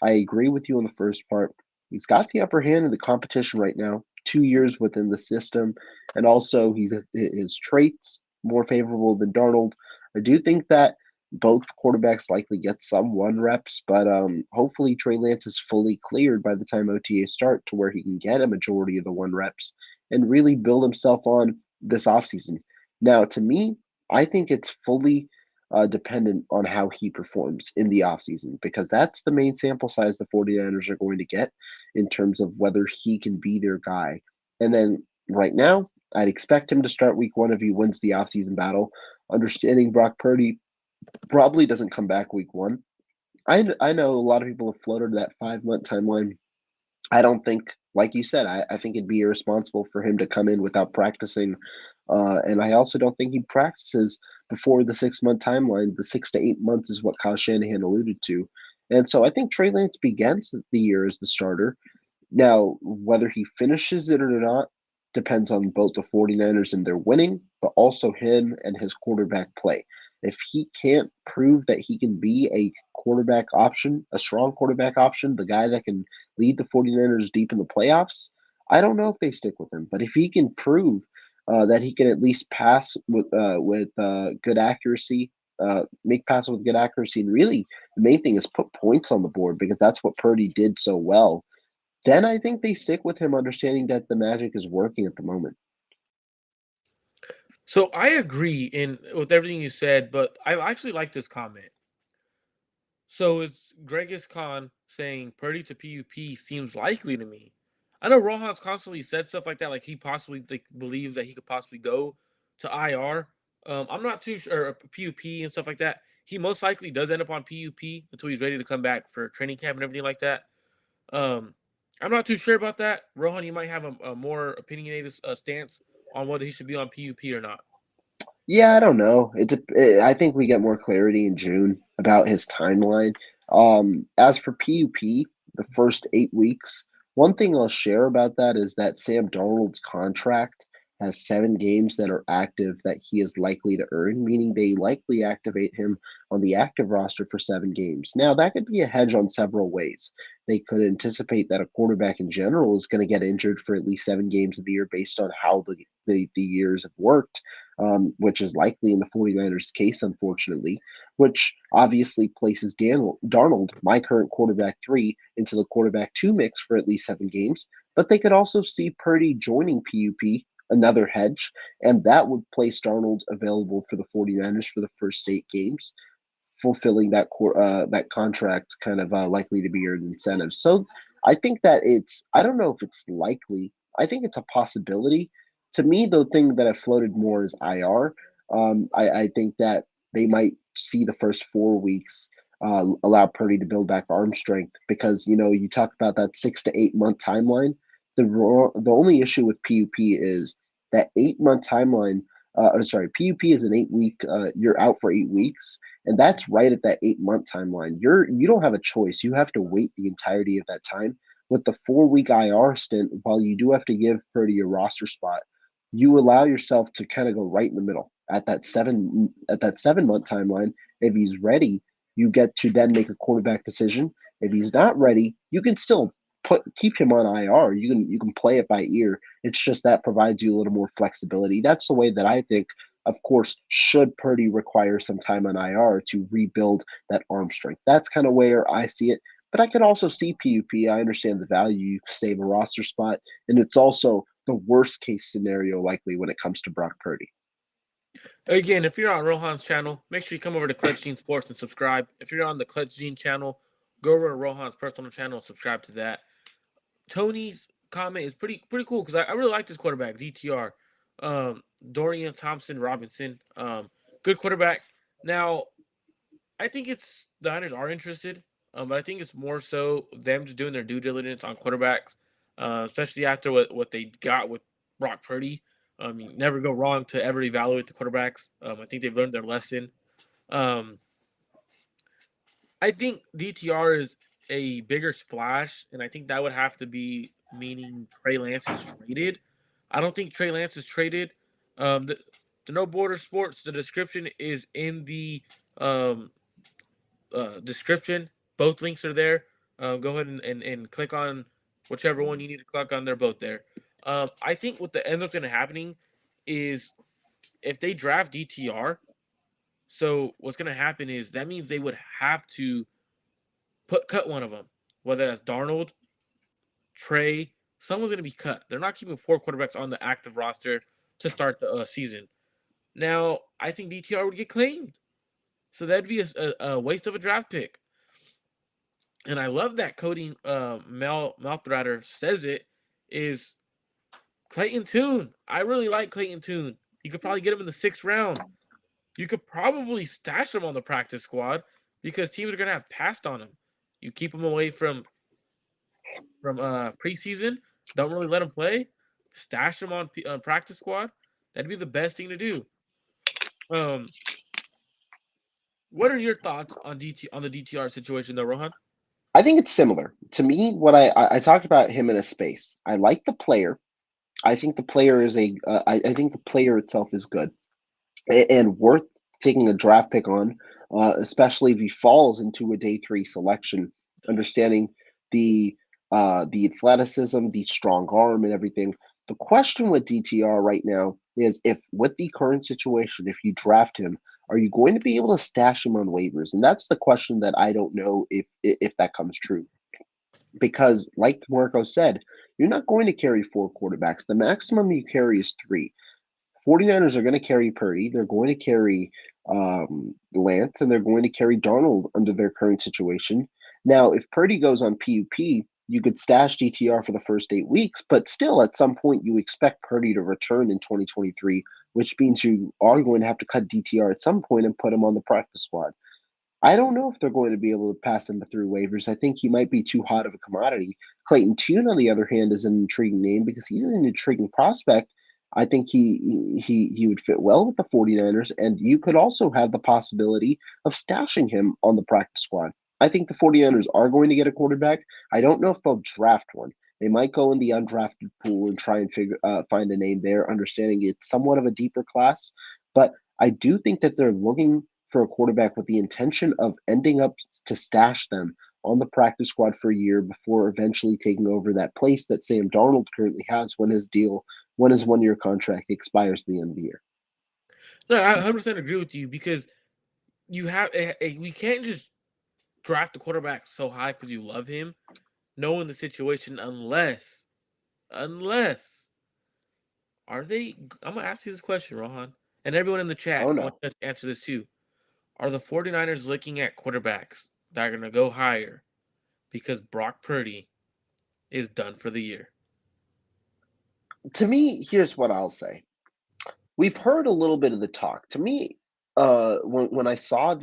I agree with you on the first part. He's got the upper hand in the competition right now. 2 years within the system, and also his traits more favorable than Darnold. I do think that both quarterbacks likely get some one reps, but hopefully Trey Lance is fully cleared by the time OTA start to where he can get a majority of the one reps and really build himself on this offseason. Now, to me, I think it's fully dependent on how he performs in the offseason because that's the main sample size the 49ers are going to get in terms of whether he can be their guy. And then right now, I'd expect him to start week one if he wins the offseason battle. Understanding Brock Purdy probably doesn't come back week one. I know a lot of people have floated that 5 month timeline. I don't think, like you said, I think it'd be irresponsible for him to come in without practicing. And I also don't think he practices before the 6 month timeline. The 6 to 8 months is what Kyle Shanahan alluded to. And so I think Trey Lance begins the year as the starter. Now, whether he finishes it or not depends on both the 49ers and their winning, but also him and his quarterback play. If he can't prove that he can be a quarterback option, a strong quarterback option, the guy that can lead the 49ers deep in the playoffs, I don't know if they stick with him. But if he can prove that he can at least pass with good accuracy, make passes with good accuracy, and really the main thing is put points on the board because that's what Purdy did so well, then I think they stick with him, understanding that the magic is working at the moment. So I agree in with everything you said, but I actually like this comment. So it's Gregis Khan saying Purdy to PUP seems likely to me. I know Rohan's constantly said stuff like that, like he possibly believes that he could possibly go to IR. I'm not too sure PUP and stuff like that. he most likely does end up on PUP until he's ready to come back for training camp and everything like that. Um, I'm not too sure about that. Rohan, you might have a more opinionated stance on whether he should be on PUP or not. Yeah, I don't know. I think we get more clarity in June about his timeline. As for PUP, the first 8 weeks, one thing I'll share about that is that Sam Darnold's contract has 7 games that are active that he is likely to earn, meaning they likely activate him on the active roster for 7 games. Now, that could be a hedge on several ways. They could anticipate that a quarterback in general is going to get injured for at least 7 games of the year based on how the years have worked, which is likely in the 49ers' case, unfortunately, which obviously places Darnold, my current quarterback 3, into the quarterback 2 mix for at least 7 games. But they could also see Purdy joining PUP, another hedge, and that would place Darnold available for the 49ers for the first 8 games, fulfilling that contract kind of likely to be earned incentive. So I think that I don't know if it's likely. I think it's a possibility. To me, the thing that I floated more is IR. I think that they might see the first 4 weeks allow Purdy to build back arm strength because you talk about that 6 to 8 month timeline. The only issue with PUP is that 8 month timeline. Or sorry, PUP is an 8 week. You're out for 8 weeks, and that's right at that 8 month timeline. You don't have a choice. You have to wait the entirety of that time. With the 4 week IR stint, while you do have to give Purdy a roster spot, you allow yourself to kind of go right in the middle at that 7 month timeline. If he's ready, you get to then make a quarterback decision. If he's not ready, you can still keep him on IR. You can play it by ear. It's just that provides you a little more flexibility. That's the way that I think. Of course, should Purdy require some time on IR to rebuild that arm strength, that's kind of where I see it. But I could also see PUP. I understand the value. You save a roster spot, and it's also the worst case scenario likely when it comes to Brock Purdy. Again, if you're on Rohan's channel, make sure you come over to Clutch Gene Sports and subscribe. If you're on the Clutch Gene channel, go over to Rohan's personal channel and subscribe to that. Tony's comment is pretty cool because I really like this quarterback, DTR. Dorian Thompson Robinson. Good quarterback. Now, I think it's the Niners are interested, but I think it's more so them just doing their due diligence on quarterbacks, especially after what they got with Brock Purdy. You never go wrong to ever evaluate the quarterbacks. I think they've learned their lesson. Um, I think DTR is a bigger splash, and I think that would have to be meaning Trey Lance is traded. I don't think Trey Lance is traded. The No Border Sports, the description is in the um, description. Both links are there. Go ahead and click on whichever one you need to click on. They're both there. I think what the ends up going to happening is if they draft DTR, so what's going to happen is that means they would have to cut one of them, whether that's Darnold, Trey. Someone's going to be cut. They're not keeping 4 quarterbacks on the active roster to start the season. Now, I think DTR would get claimed, so that'd be a waste of a draft pick. And I love that Cody Malthratter says it is Clayton Tune. I really like Clayton Tune. You could probably get him in the 6th round. You could probably stash him on the practice squad because teams are gonna have passed on him. You keep him away from preseason. Don't really let him play. Stash him on practice squad. That'd be the best thing to do. Um, what are your thoughts on the DTR situation though, Rohan? I think it's similar to me. What I talked about him in a space. I like the player. I think the player is I think the player itself is good and worth taking a draft pick on, especially if he falls into a day 3 selection. Understanding the the athleticism, the strong arm, and everything. The question with DTR right now is if, with the current situation, if you draft him, are you going to be able to stash him on waivers? And that's the question that I don't know if that comes true. Because, like Marco said, you're not going to carry 4 quarterbacks. The maximum you carry is 3. 49ers are going to carry Purdy. They're going to carry Lance, and they're going to carry Darnold under their current situation. Now, if Purdy goes on PUP, you could stash DTR for the first 8 weeks, but still, at some point, you expect Purdy to return in 2023, which means you are going to have to cut DTR at some point and put him on the practice squad. I don't know if they're going to be able to pass him through waivers. I think he might be too hot of a commodity. Clayton Tune, on the other hand, is an intriguing name because he's an intriguing prospect. I think he would fit well with the 49ers, and you could also have the possibility of stashing him on the practice squad. I think the 49ers are going to get a quarterback. I don't know if they'll draft one. They might go in the undrafted pool and try and find a name there, understanding it's somewhat of a deeper class. But I do think that they're looking for a quarterback with the intention of ending up to stash them on the practice squad for a year before eventually taking over that place that Sam Darnold currently has when his 1 year contract expires at the end of the year. No, I 100% agree with you because we can't just draft the quarterback so high because you love him, knowing the situation unless are they? I'm gonna ask you this question, Rohan, and everyone in the chat. Oh I want no. you to answer this too. Are the 49ers looking at quarterbacks that are gonna go higher because Brock Purdy is done for the year? To me, here's what I'll say. We've heard a little bit of the talk. To me, when I saw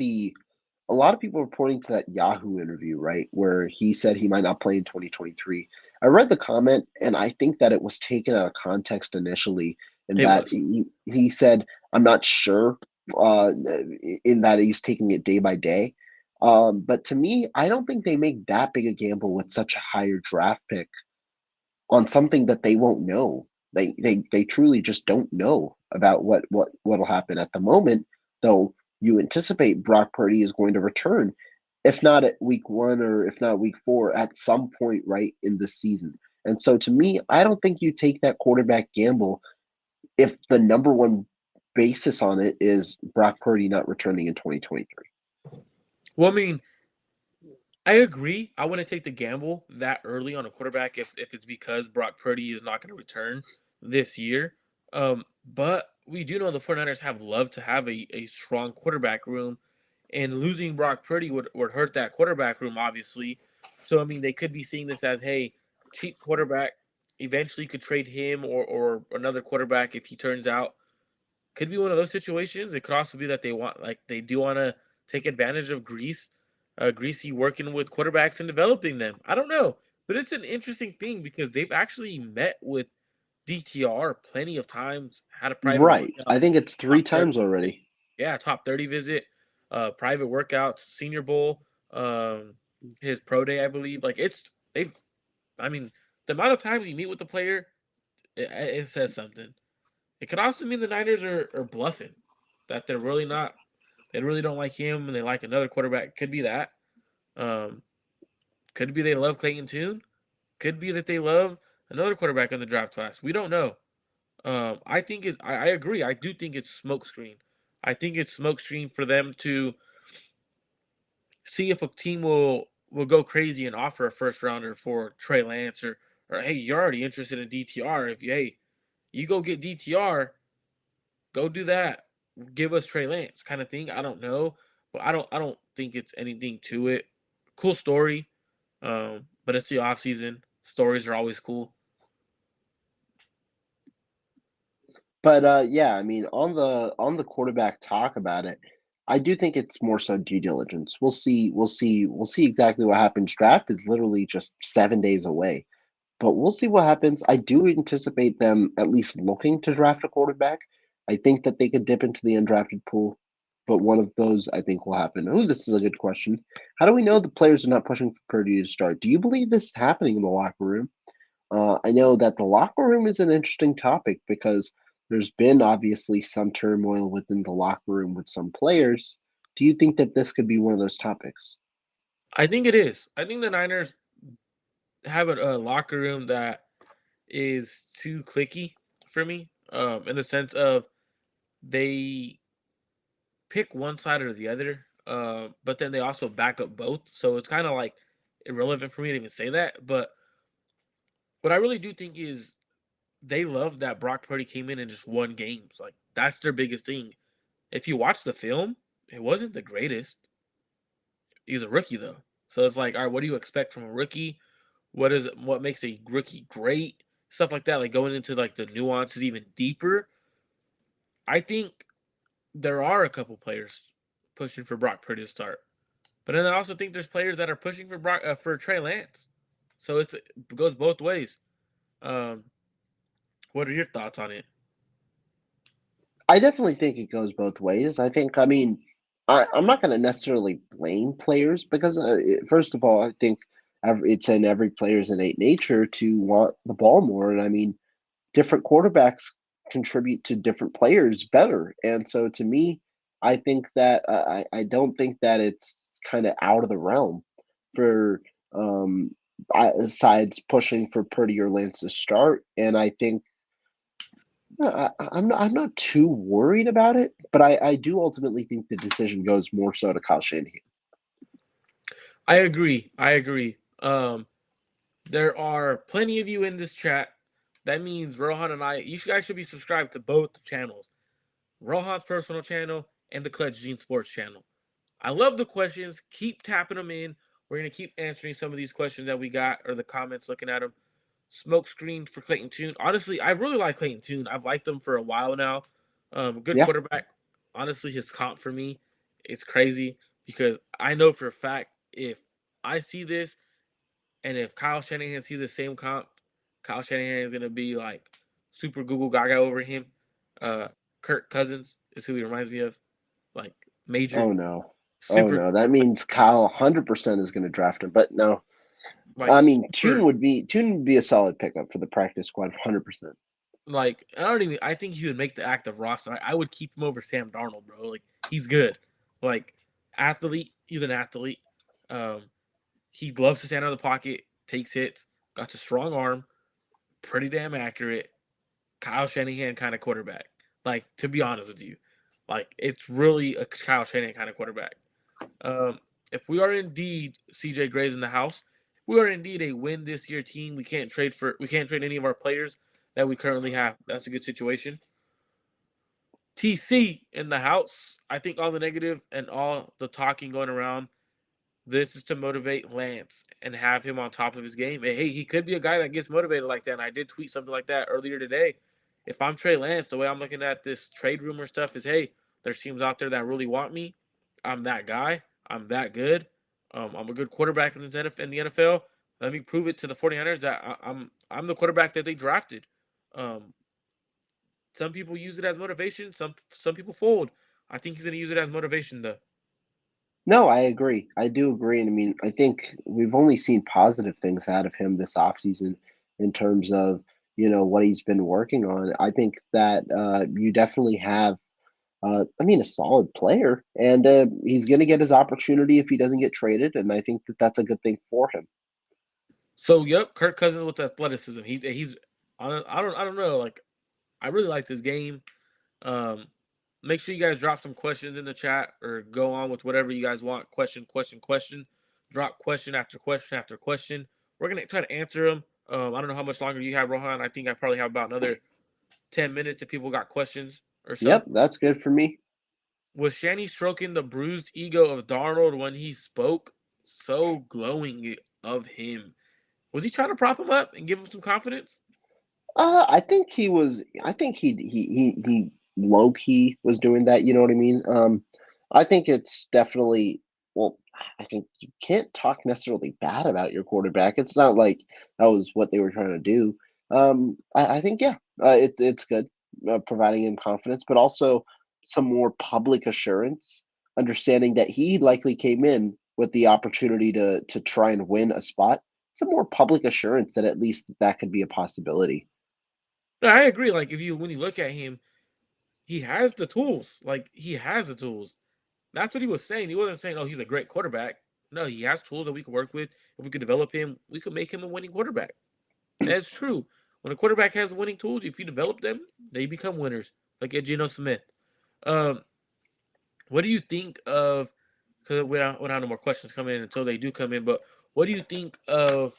a lot of people were pointing to that Yahoo interview, right, where he said he might not play in 2023. I read the comment, and I think that it was taken out of context initially, in It that was. he said, "I'm not sure," in that he's taking it day by day. But to me, I don't think they make that big a gamble with such a higher draft pick on something that they won't know. They truly just don't know about what'll happen at the moment, though you anticipate Brock Purdy is going to return, if not at week 1 or if not week 4, at some point right in the season. And so to me, I don't think you take that quarterback gamble if the number one basis on it is Brock Purdy not returning in 2023. Well, I mean, I agree. I wouldn't take the gamble that early on a quarterback if it's because Brock Purdy is not going to return this year. But we do know the 49ers have loved to have a strong quarterback room, and losing Brock Purdy would hurt that quarterback room, obviously. So, I mean, they could be seeing this as, hey, cheap quarterback, eventually could trade him or another quarterback if he turns out could be one of those situations. It could also be that they do want to take advantage of Greasy working with quarterbacks and developing them. I don't know, but it's an interesting thing because they've actually met with DTR plenty of times, had a private Right. I workout, think it's three top 30, times already. yeah, top 30 visit, private workouts, Senior Bowl, his pro day, I believe. Like they've, I mean, the amount of times you meet with the player, it says something. It could also mean the Niners are bluffing, that they're really not. They really don't like him, and they like another quarterback. Could be that. Um, could be they love Clayton Tune. Could be that they love another quarterback in the draft class. We don't know. I think it's. I agree. I do think it's smokescreen. I think it's smokescreen for them to see if a team will go crazy and offer a first rounder for Trey Lance or hey, you're already interested in DTR. If you go get DTR, go do that. Give us Trey Lance kind of thing. I don't know, but I don't think it's anything to it. Cool story. But it's the off season. Stories are always cool. But yeah, I mean, on the quarterback talk about it, I do think it's more so due diligence. We'll see. We'll see exactly what happens. Draft is literally just 7 days away, but we'll see what happens. I do anticipate them at least looking to draft a quarterback. I think that they could dip into the undrafted pool, but one of those I think will happen. Oh, this is a good question. How do we know the players are not pushing for Purdy to start? Do you believe this is happening in the locker room? I know that the locker room is an interesting topic because there's been obviously some turmoil within the locker room with some players. Do you think that this could be one of those topics? I think it is. I think the Niners have a locker room that is too clicky for me. In the sense of they pick one side or the other, but then they also back up both. So it's kind of like irrelevant for me to even say that. But what I really do think is they love that Brock Purdy came in and just won games. Like that's their biggest thing. If you watch the film, it wasn't the greatest. He's a rookie though, so it's like, all right, what do you expect from a rookie? What makes a rookie great? Stuff like that. Like going into like the nuances even deeper. I think there are a couple players pushing for Brock Purdy to start. But then I also think there's players that are pushing for Trey Lance. So it goes both ways. Um, what are your thoughts on it? I definitely think it goes both ways. I mean, I'm not going to necessarily blame players because, first of all, I think it's in every player's innate nature to want the ball more. And I mean, different quarterbacks contribute to different players better. And so to me, I think that I don't think that it's kind of out of the realm for sides pushing for Purdy or Lance to start. And I think I'm not too worried about it, but I do ultimately think the decision goes more so to Kyle Shanahan. I agree. I agree. There are plenty of you in this chat. That means Rohan and I, you guys should be subscribed to both channels, Rohan's personal channel and the Clutch Gene Sports channel. I love the questions. Keep tapping them in. We're going to keep answering some of these questions that we got or the comments looking at them. Smoke screen for Clayton Tune. Honestly, I really like Clayton Tune. I've liked him for a while now. Good Yeah. quarterback. Honestly, his comp for me, it's crazy because I know for a fact if I see this and if Kyle Shanahan sees the same comp, Kyle Shanahan is gonna be like super Google Gaga over him. Uh, Kirk Cousins is who he reminds me of, like major, Oh no. Oh super, no. That means Kyle 100% is going to draft him. But no, like I mean, super. Tune would be a solid pickup for the practice squad, 100%. Like I don't even. I think he would make the active roster. I would keep him over Sam Darnold, bro. Like he's good. Like athlete, he's an athlete. Um, he loves to stand out of the pocket, takes hits, got a strong arm, pretty damn accurate. Kyle Shanahan kind of quarterback. Like to be honest with you, like it's really a Kyle Shanahan kind of quarterback. Um, if we are indeed CJ Gray's in the house, if we are indeed a win this year team. We can't trade any of our players that we currently have. That's a good situation. TC in the house. I think all the negative and all the talking going around, this is to motivate Lance and have him on top of his game. And hey, he could be a guy that gets motivated like that. And I did tweet something like that earlier today. If I'm Trey Lance, the way I'm looking at this trade rumor stuff is, hey, there's teams out there that really want me. I'm that guy. I'm that good. I'm a good quarterback in the NFL. Let me prove it to the 49ers that I'm the quarterback that they drafted. Um, some people use it as motivation. Some people fold. I think he's going to use it as motivation though. No, I agree. I do agree. And I mean, I think we've only seen positive things out of him this offseason in terms of, what he's been working on. I think that you definitely have, I mean, a solid player, and he's going to get his opportunity if he doesn't get traded. And I think that that's a good thing for him. So yep, Kirk Cousins with athleticism. He's I don't know. Like I really like this game. Um, make sure you guys drop some questions in the chat or go on with whatever you guys want. Question, question, question. Drop question after question after question. We're gonna try to answer them. I don't know how much longer you have, Rohan. I think I probably have about another 10 minutes if people got questions or so. Yep, that's good for me. Was Shanny stroking the bruised ego of Darnold when he spoke so glowing of him? Was he trying to prop him up and give him some confidence? I think he was. I think he low key was doing that. You know what I mean? I think it's definitely. Well, I think you can't talk necessarily bad about your quarterback. It's not like that was what they were trying to do. I think yeah, it's good providing him confidence, but also some more public assurance, understanding that he likely came in with the opportunity to try and win a spot. Some more public assurance that at least that could be a possibility. No, I agree. Like if you when you look at him, he has the tools. Like he has the tools. That's what he was saying. He wasn't saying, "Oh, he's a great quarterback." No, he has tools that we could work with. If we could develop him, we could make him a winning quarterback. And it's true. When a quarterback has winning tools, if you develop them, they become winners. Like at Geno Smith. Um, what do you think of? Because we don't have no more questions come in until they do come in. But what do you think of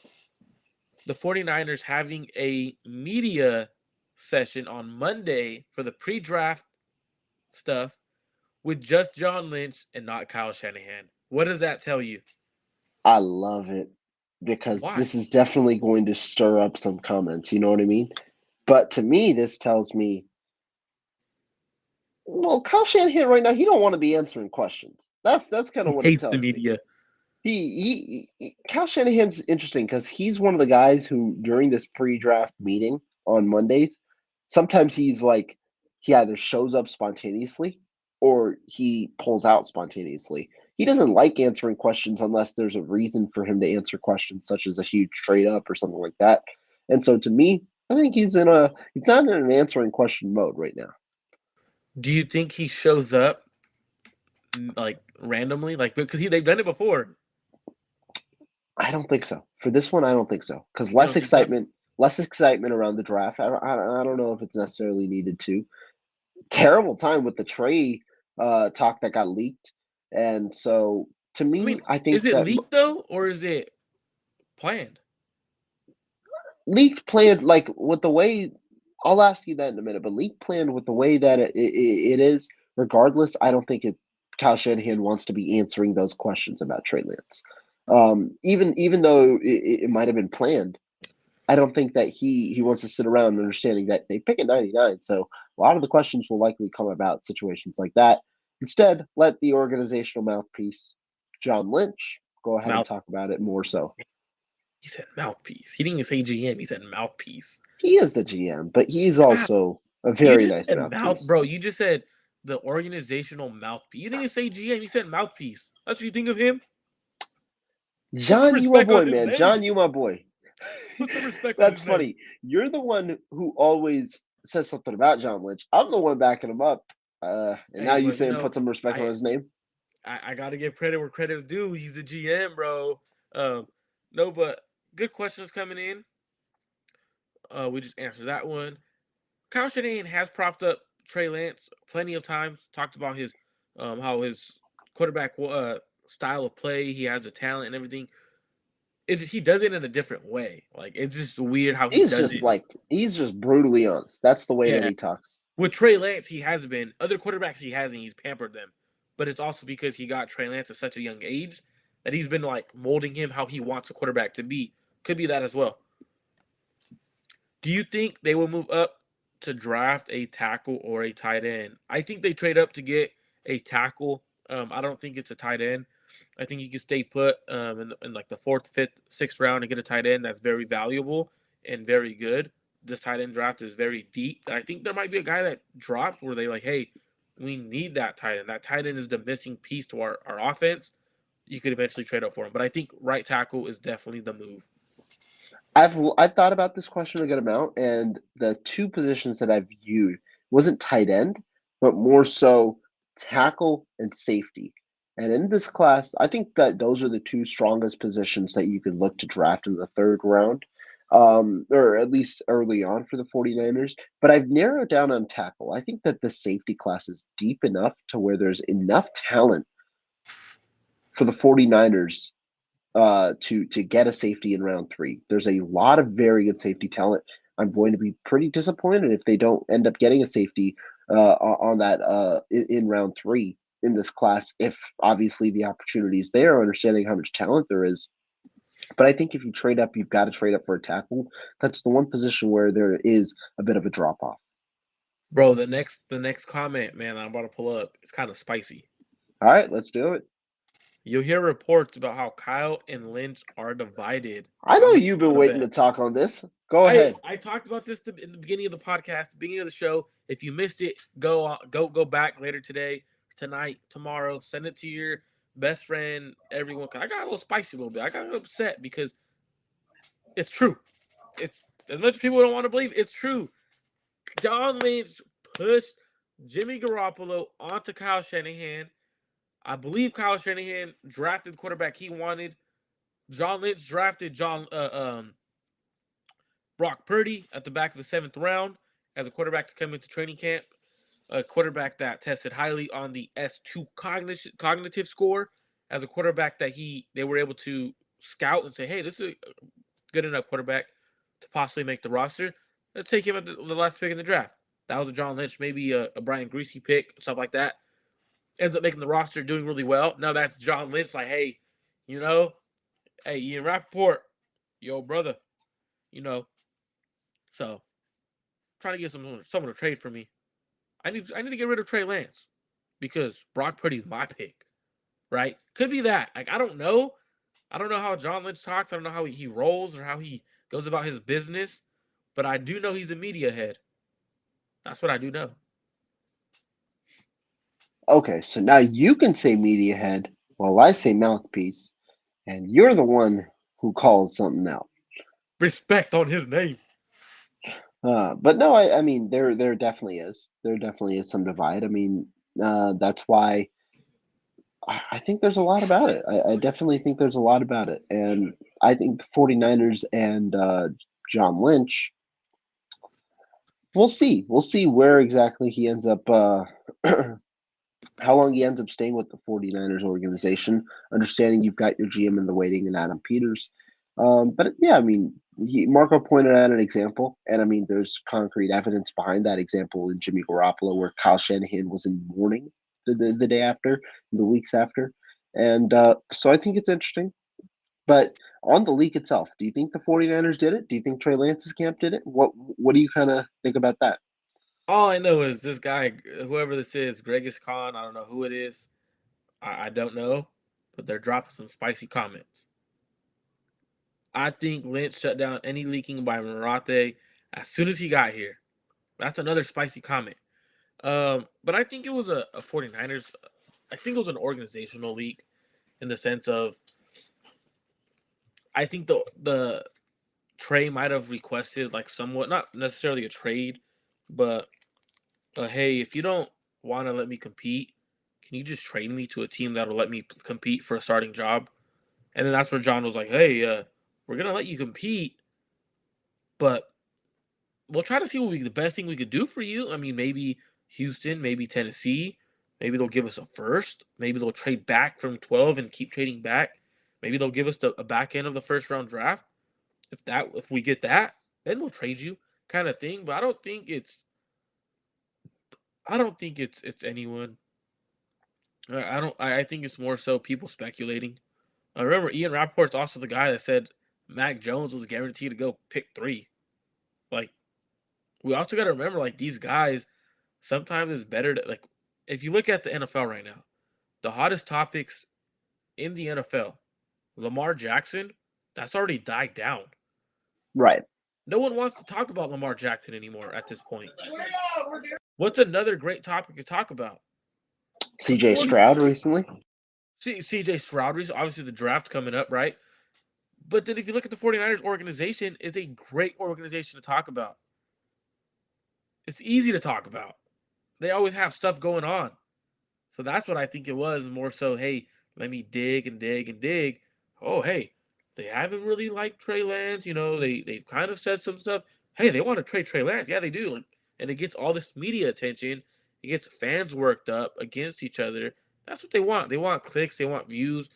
the 49ers having a media session on Monday for the pre-draft stuff with just John Lynch and not Kyle Shanahan? What does that tell you? I love it because Why? this is definitely going to stir up some comments, you know what I mean? But to me, this tells me, well, Kyle Shanahan right now, he don't want to be answering questions. That's kind of He what it hates the tells me. media. Kyle Shanahan's interesting because he's one of the guys who, during this pre-draft meeting on Mondays, sometimes he's like, he either shows up spontaneously or he pulls out spontaneously. He doesn't like answering questions unless there's a reason for him to answer questions, such as a huge trade up or something like that. And so, to me, I think he's not in an answering question mode right now. Do you think he shows up like randomly, like because they've done it before? I don't think so. For this one, I don't think so because You don't think so? less excitement around the draft. I don't know if it's necessarily needed to. Terrible time with the Trey talk that got leaked, and so to I mean, me, I is think it that leaked though, or is it planned? leaked planned like with the way. I'll ask you that in a minute, but leaked planned with the way that it is. Regardless, I don't think Kyle Shanahan wants to be answering those questions about Trey Lance. Even though it might have been planned, I don't think that he wants to sit around understanding that they pick at 99. So a lot of the questions will likely come about situations like that. Instead, let the organizational mouthpiece, John Lynch, go ahead and Mouth. talk about it more so. He said mouthpiece. He didn't even say GM. He said mouthpiece. He is the GM, but he's God, also a you very just nice said mouth, mouthpiece. bro. You just said the organizational mouthpiece. You didn't even say GM. You said mouthpiece. That's what you think of him. Put some John, you my respect on boy, his man. name. John, you my boy. Put some respect on That's his name. funny. You're the one who always says something about John Lynch. I'm the one backing him up. And now Hey, you but saying put some respect on I his name? I gotta give credit where credit's due. He's the GM, bro. Um, no, but good questions coming in. We just answered that one. Kyle Shanahan has propped up Trey Lance plenty of times. Talked about his how his quarterback style of play. He has the talent and everything. He does it in a different way. Like it's just weird how he does it. He's just brutally honest. That's the way that Yeah, he talks. with Trey Lance, he has been. Other quarterbacks, he hasn't. He's pampered them, but it's also because he got Trey Lance at such a young age that he's been like molding him how he wants a quarterback to be. Could be that as well. Do you think they will move up to draft a tackle or a tight end? I think they trade up to get a tackle. I don't think it's a tight end. I think you can stay put in like the fourth, fifth, sixth round and get a tight end that's very valuable and very good. This tight end draft is very deep. And I think there might be a guy that drops where they like, hey, we need that tight end. That tight end is the missing piece to our offense. You could eventually trade up for him. But I think right tackle is definitely the move. I've thought about this question a good amount, and the two positions that I've viewed wasn't tight end, but more so tackle and safety. And in this class, I think that those are the two strongest positions that you could look to draft in the third round, or at least early on for the 49ers. But I've narrowed down on tackle. I think that the safety class is deep enough to where there's enough talent for the 49ers to get a safety in round three. There's a lot of very good safety talent. I'm going to be pretty disappointed if they don't end up getting a safety on that in round three in this class. If obviously the opportunity is there, understanding how much talent there is. But I think if you trade up, you've got to trade up for a tackle. That's the one position where there is a bit of a drop off. Bro, the next comment, man, I'm about to pull up. It's kind of spicy. All right, let's do it. You'll hear reports about how Kyle and Lynch are divided. I How know many you've you been want to waiting to bet? talk on this. Go I ahead. I talked about this in the beginning of the podcast, the beginning of the show. If you missed it, go back later today, tonight, tomorrow. Send it to your best friend, everyone. Cause I got a little spicy a little bit. I got upset because it's true. It's as much as people don't want to believe. It's true. John Lynch pushed Jimmy Garoppolo onto Kyle Shanahan. I believe Kyle Shanahan drafted the quarterback he wanted. John Lynch drafted Brock Purdy at the back of the 7th round as a quarterback to come into training camp. A quarterback that tested highly on the S2 cognitive score, as a quarterback that they were able to scout and say, hey, this is a good enough quarterback to possibly make the roster. Let's take him at the last pick in the draft. That was a John Lynch, maybe a Brian Greasy pick, stuff like that. Ends up making the roster, doing really well. Now that's John Lynch, like, hey, you know, hey, Ian Rappaport, yo, brother, you know. So trying to get someone to trade for me. I need to get rid of Trey Lance because Brock Purdy's my pick, right? Could be that. Like I don't know. I don't know how John Lynch talks. I don't know how he rolls or how he goes about his business, but I do know he's a media head. That's what I do know. Okay, so now you can say media head while I say mouthpiece, and you're the one who calls something out. Respect on his name. But no, I mean there definitely is. There definitely is some divide. I mean, that's why I think there's a lot about it. I definitely think there's a lot about it. And I think the 49ers and John Lynch, we'll see. We'll see where exactly he ends up how long he ends up staying with the 49ers organization, understanding you've got your GM in the waiting and Adam Peters. But yeah, I mean, Marco pointed out an example, and I mean, there's concrete evidence behind that example in Jimmy Garoppolo, where Kyle Shanahan was in mourning the day after, the weeks after. And so I think it's interesting. But on the leak itself, do you think the 49ers did it? Do you think Trey Lance's camp did it? What do you kind of think about that? All I know is this guy, whoever this is, Gregis Khan. I don't know who it is. I don't know, but they're dropping some spicy comments. I think Lynch shut down any leaking by Marathe as soon as he got here. That's another spicy comment. But I think it was a 49ers. I think it was an organizational leak in the sense of I think the Trey might have requested like somewhat not necessarily a trade, but hey, if you don't want to let me compete, can you just trade me to a team that'll let me compete for a starting job? And then that's where John was like, hey, we're gonna let you compete, but we'll try to see what the best thing we could do for you. I mean, maybe Houston, maybe Tennessee, maybe they'll give us a first, maybe they'll trade back from 12 and keep trading back. Maybe they'll give us a back end of the first round draft. If we get that, then we'll trade you, kind of thing. But I don't think it's anyone. I don't. I think it's more so people speculating. I remember Ian Rappaport's also the guy that said Mac Jones was guaranteed to go pick 3. Like we also got to remember, like these guys, sometimes it's better to like if you look at the NFL right now, the hottest topics in the NFL, Lamar Jackson, that's already died down. Right. No one wants to talk about Lamar Jackson anymore at this point. What's another great topic to talk about? The CJ 40 Stroud recently. CJ Stroud, obviously the draft coming up, right? But then if you look at the 49ers organization, it's a great organization to talk about. It's easy to talk about. They always have stuff going on. So that's what I think it was more so, hey, let me dig and dig and dig. Oh, hey, they haven't really liked Trey Lance. They've kind of said some stuff. Hey, they want to trade Trey Lance. Yeah, they do. And it gets all this media attention. It gets fans worked up against each other. That's what they want. They want clicks. They want views.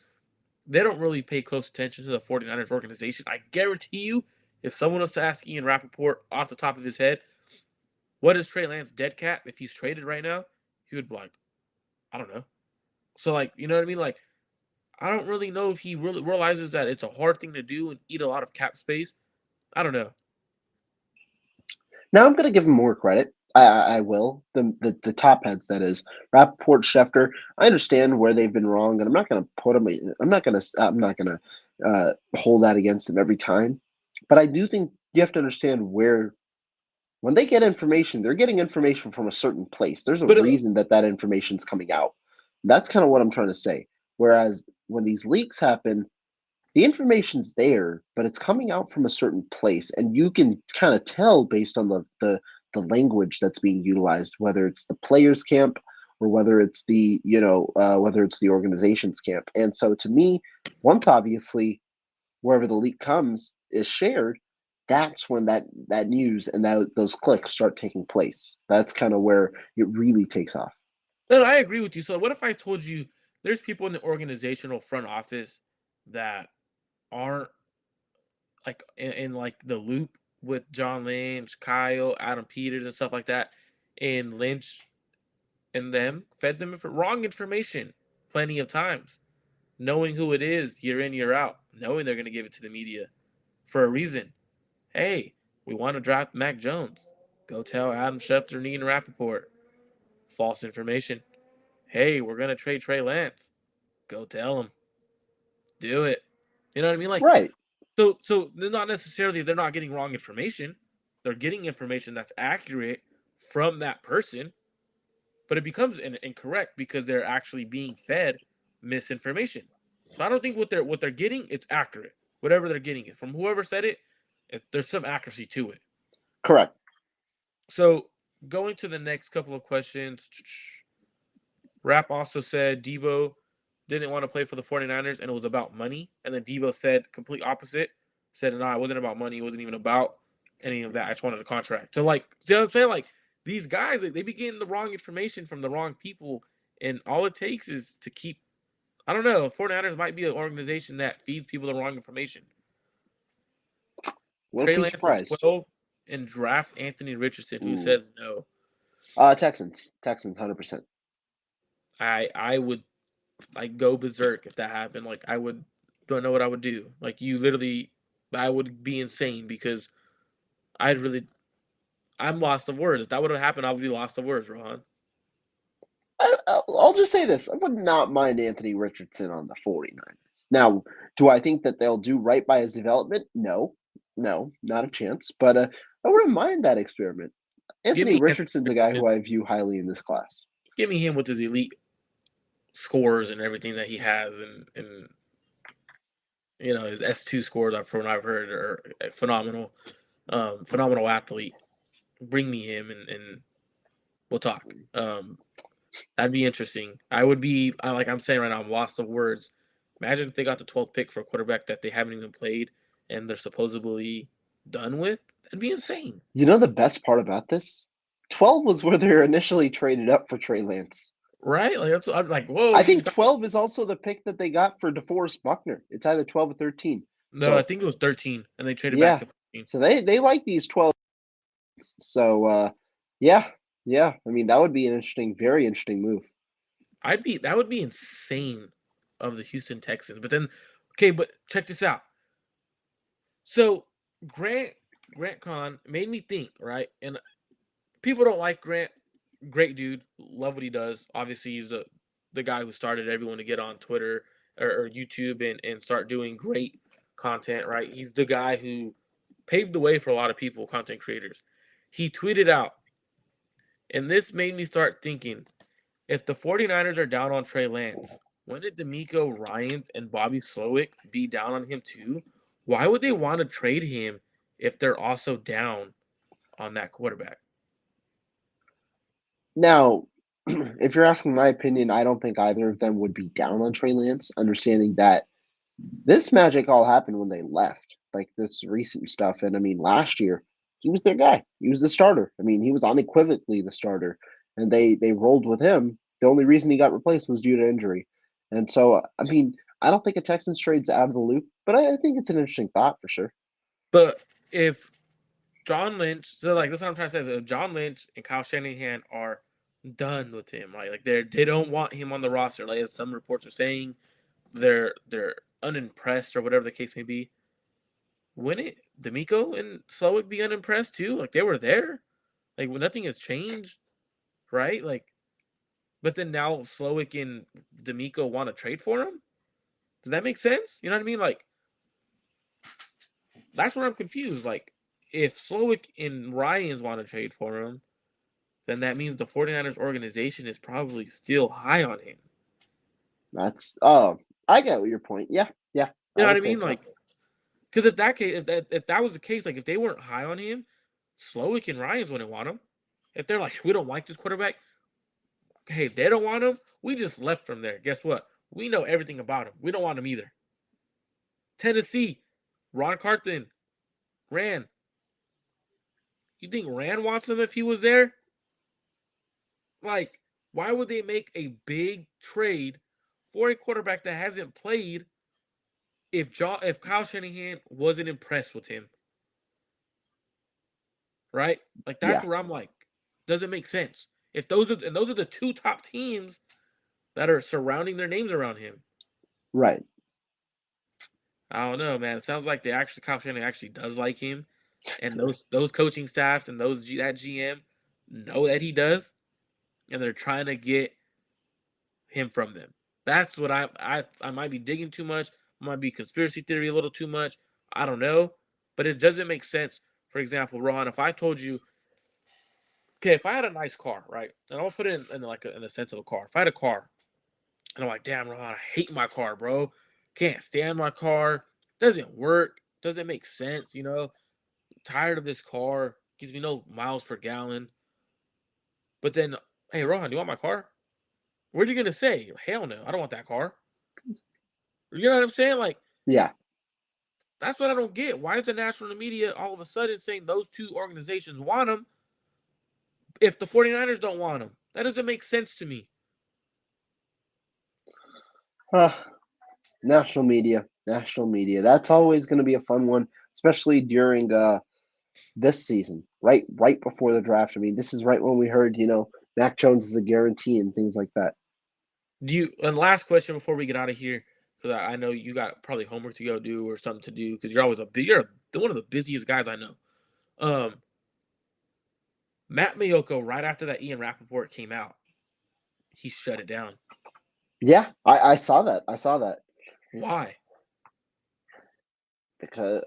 They don't really pay close attention to the 49ers organization. I guarantee you, if someone was to ask Ian Rappaport off the top of his head, what is Trey Lance dead cap if he's traded right now? He would be like, I don't know. So, like, you know what I mean? Like, I don't really know if he really realizes that it's a hard thing to do and eat a lot of cap space. I don't know. Now I'm going to give him more credit. I will. The top heads, that is Rappaport, Schefter. I understand where they've been wrong, and I'm not going to put them. I'm not going to hold that against them every time. But I do think you have to understand where when they get information, they're getting information from a certain place. There's a But reason that information's coming out. That's kind of what I'm trying to say. Whereas when these leaks happen, the information's there, but it's coming out from a certain place, and you can kind of tell based on the language that's being utilized, whether it's the players' camp or whether it's whether it's the organization's camp. And so, to me, once obviously wherever the leak comes is shared, that's when that news and those clicks start taking place. That's kind of where it really takes off. no, I agree with you. So, what if I told you there's people in the organizational front office that aren't like in like the loop with John Lynch, Kyle, Adam Peters, and stuff like that, and Lynch and them fed them wrong information plenty of times, knowing who it is year in year out, knowing they're going to give it to the media for a reason. Hey, we want to draft Mac Jones. Go tell Adam Schefter and Ian Rappaport. False information. Hey, we're going to trade Trey Lance. Go tell them. Do it. You know what I mean? Like, Right. so they're not necessarily they're not getting wrong information. They're getting information that's accurate from that person, but it becomes incorrect because they're actually being fed misinformation. So I don't think what they're getting it's accurate. Whatever they're getting is from whoever said it. There's some accuracy to it. Correct. So going to the next couple of questions. Rap also said Debo didn't want to play for the 49ers and it was about money. And then Debo said complete opposite. Said, no, it wasn't about money. It wasn't even about any of that. I just wanted a contract. So, like, see what I'm saying? Like, these guys, like, they be getting the wrong information from the wrong people. And all it takes is to keep, I don't know, 49ers might be an organization that feeds people the wrong information. Wouldn't Trey be Lance for surprised. 12 and draft Anthony Richardson, who Ooh. says no. Texans. Texans, 100%. I would like go berserk if that happened. Like I would don't know what I would do. Like you literally I would be insane because I'd really I'm lost of words. If that would have happened, I would be lost of words, Rohan. I'll just say this. I would not mind Anthony Richardson on the 49ers. Now, do I think that they'll do right by his development? No. No, not a chance. But I wouldn't mind that experiment. Give Anthony me Anthony Richardson's a guy Richardson. who I view highly in this class. Give me him with his elite scores and everything that he has and you know his S2 scores from what I've heard are phenomenal. Phenomenal athlete. Bring me him and we'll talk. That'd be interesting. I would be like I'm saying right now, I'm lost of words. Imagine if they got the 12th pick for a quarterback that they haven't even played and they're supposedly done with. That'd be insane, You know the best part about this? 12 was where they were initially traded up for Trey Lance. right? Like that's I'm like, whoa, I you just think got 12 is also the pick that they got for DeForest Buckner. It's either 12 or 13. no. I So, think it was 13, and they traded back yeah. to 14. So they like these 12. So, yeah. Yeah. I mean, that would be an interesting, very interesting move. That would be insane of the Houston Texans. But then, okay, but check this out. So Grant Con made me think, right? And people don't like Grant. Great dude, love what he does. Obviously, he's the guy who started everyone to get on Twitter or YouTube and start doing great content. Right? He's the guy who paved the way for a lot of people, content creators. He tweeted out, and this made me start thinking: if the 49ers are down on Trey Lance, wouldn't D'Amico Ryans and Bobby Slowick be down on him too? Why would they want to trade him if they're also down on that quarterback? Now, if you're asking my opinion, I don't think either of them would be down on Trey Lance, understanding that this magic all happened when they left, like this recent stuff. And I mean, last year he was their guy. He was the starter. I mean, he was unequivocally the starter, and they rolled with him. The only reason he got replaced was due to injury. And so, I mean, I don't think a Texans trade's out of the loop, but I think it's an interesting thought for sure. But if John Lynch, so like that's what I'm trying to say is if John Lynch and Kyle Shanahan are done with him, right? Like they don't want him on the roster, like as some reports are saying, they're unimpressed or whatever the case may be. Wouldn't D'Amico and Slowick be unimpressed too? Like they were there, like when nothing has changed, right? Like, but then now Slowick and D'Amico want to trade for him. Does that make sense? You know what I mean? Like that's where I'm confused. Like if Slowick and Ryans want to trade for him, then that means the 49ers organization is probably still high on him. That's oh, I get your point. Yeah, yeah, You I know what I would say mean? so. Like, because if that case, if that was the case, like if they weren't high on him, Slowick and Ryans wouldn't want him. If they're like, we don't like this quarterback, hey, they don't want him. We just left from there. Guess what? We know everything about him. We don't want him either. Tennessee, Ron Carthen, Ran. You think Ran wants him if he was there? Like, why would they make a big trade for a quarterback that hasn't played if Kyle Shanahan wasn't impressed with him? Right? Like that's Yeah, where I'm like, doesn't make sense. If those are the two top teams that are surrounding their names around him. right. I don't know, man. It sounds like Kyle Shanahan actually does like him, and those coaching staffs and that GM know that he does, and they're trying to get him from them. That's what I might be digging too much, might be conspiracy theory a little too much. I don't know, but it doesn't make sense. For example, Rohan, if I told you, okay, if I had a nice car, right, and I'll put it in like in the sense of a car. If I had a car, and I'm like, damn, Rohan, I hate my car, bro. Can't stand my car. Doesn't work. Doesn't make sense. Tired of this car. Gives me no miles per gallon. But then, hey, Rohan, do you want my car? What are you gonna say? Hell no, I don't want that car. You know what I'm saying? Like, Yeah. that's what I don't get. Why is the national media all of a sudden saying those two organizations want them if the 49ers don't want them? That doesn't make sense to me. Uh, national media. National media. That's always going to be a fun one, especially during this season, right before the draft. I mean, this is right when we heard, Mac Jones is a guarantee and things like that. And last question before we get out of here, because I know you got probably homework to go do or something to do because you're one of the busiest guys I know. Um, Matt Mayoko, right after that Ian Rappaport came out, he shut it down. Yeah, I saw that. I saw that. Why? Because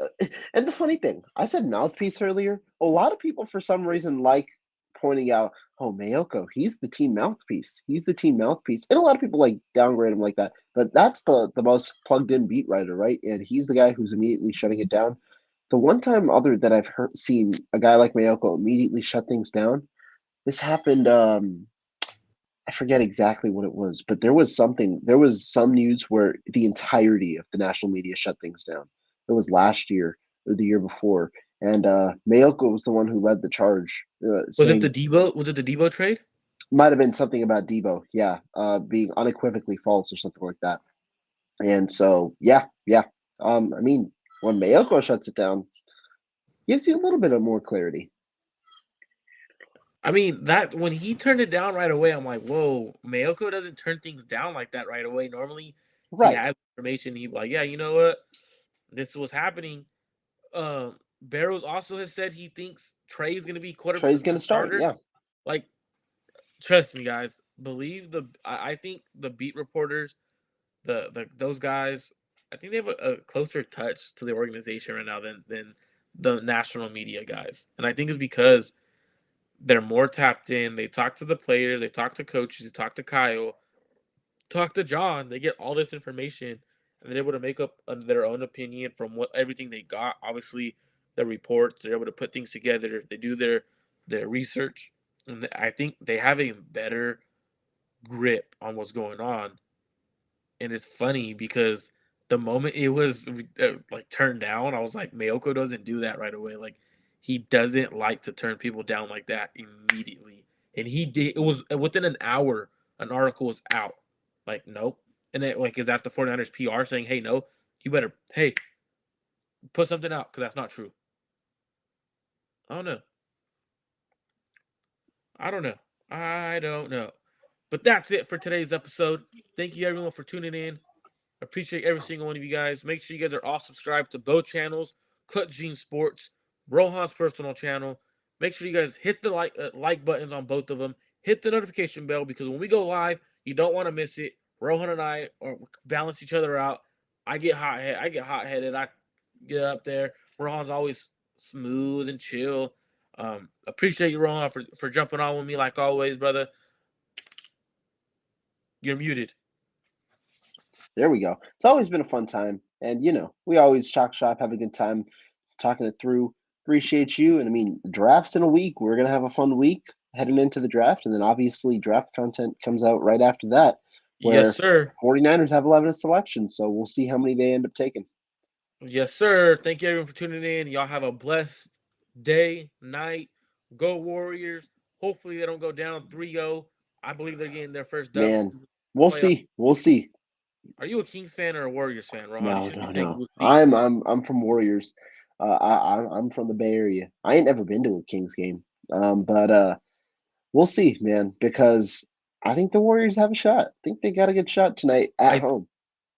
and the funny thing, I said mouthpiece earlier. A lot of people for some reason like pointing out, oh Mayoko, he's the team mouthpiece. He's the team mouthpiece. And a lot of people like downgrade him like that. But that's the most plugged in beat writer, right? And he's the guy who's immediately shutting it down. The one time other that I've seen a guy like Mayoko immediately shut things down, this happened I forget exactly what it was, but there was some news where the entirety of the national media shut things down. It was last year or the year before, and Mayoko was the one who led the charge, saying Was it the Debo trade? might have been something about Debo, yeah, being unequivocally false or something like that. And so, yeah, yeah. I mean, when Mayoko shuts it down, gives you a little bit of more clarity. I mean, that when he turned it down right away, I'm like, whoa, Mayoko doesn't turn things down like that right away. Normally, he Right. has information. He'd be like, yeah, you know what? This is what's happening. Barrows also has said he thinks Trey's going to be Trey's the gonna start, starter. yeah. Like, trust me, guys. I think the beat reporters, the those guys, I think they have a closer touch to the organization right now than the national media guys, and I think it's because they're more tapped in. They talk to the players, they talk to coaches, they talk to Kyle, talk to John. They get all this information, and they're able to make up their own opinion from what everything they got. Obviously, the reports. They're able to put things together. They do their research, and I think they have a better grip on what's going on. And it's funny because the moment it was like turned down, I was like, Mayoko doesn't do that right away. Like he doesn't like to turn people down like that immediately. And he did. It was within an hour, an article was out. Like nope. And then like is that the 49ers PR saying, hey no, you better put something out because that's not true. I don't know. I don't know. I don't know. But that's it for today's episode. Thank you everyone for tuning in. Appreciate every single one of you guys. Make sure you guys are all subscribed to both channels, Cut Gene Sports, Rohan's personal channel. Make sure you guys hit the like buttons on both of them. Hit the notification bell because when we go live, you don't want to miss it. Rohan and I balance each other out. I get hot headed. I get up there. Rohan's always smooth and chill. Appreciate you, Rohan, for jumping on with me like always, brother. You're muted. There we go. It's always been a fun time. And, we always chalk shop, have a good time talking it through. Appreciate you. And I mean, draft's in a week. We're going to have a fun week heading into the draft. And then obviously, draft content comes out right after that, Yes, where sir. 49ers have 11 selections. So we'll see how many they end up taking. Yes, sir. Thank you everyone for tuning in. Y'all have a blessed day, night. Go Warriors. Hopefully they don't go down 3-0. I believe they're getting their first dub Man, we'll playoff. see. We'll see. Are you a Kings fan or a Warriors fan, Rohan? You No, should be no, saying no. we'll see. I'm from Warriors. I'm from the Bay Area. I ain't never been to a Kings game. But we'll see, man, because I think the Warriors have a shot. I think they got a good shot tonight at I home.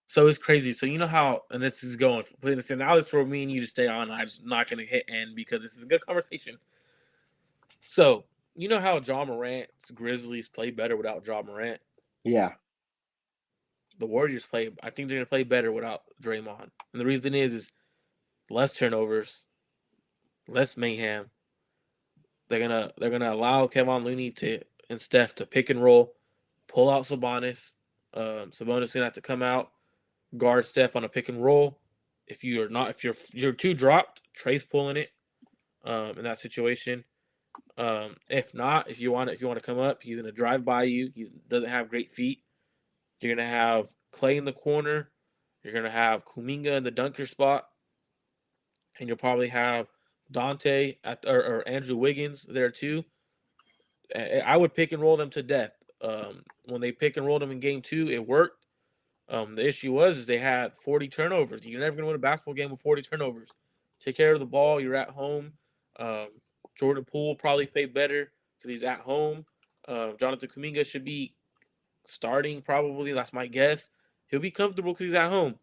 So it's crazy. So you know how, and this is going completely. So now this for me and you to stay on. I'm just not going to hit end because this is a good conversation. So you know how John Morant's Grizzlies play better without John Morant. Yeah. the Warriors play. I think they're gonna play better without Draymond, and the reason is less turnovers, less mayhem. They're gonna allow Kevon Looney to and Steph to pick and roll, pull out Sabonis. Sabonis gonna have to come out, guard Steph on a pick and roll. If you're too dropped, Trey's pulling it. In that situation. If not, if you want to come up, he's gonna drive by you. He doesn't have great feet. You're gonna have Clay in the corner. You're gonna have Kuminga in the dunker spot, and you'll probably have Dante or Andrew Wiggins there too. I would pick and roll them to death. When they pick and rolled them in game 2, it worked. The issue was is they had 40 turnovers. You're never gonna win a basketball game with 40 turnovers. Take care of the ball. You're at home. Um, Jordan Poole probably played better because he's at home. Jonathan Kuminga should be starting probably. That's my guess. He'll be comfortable because he's at home.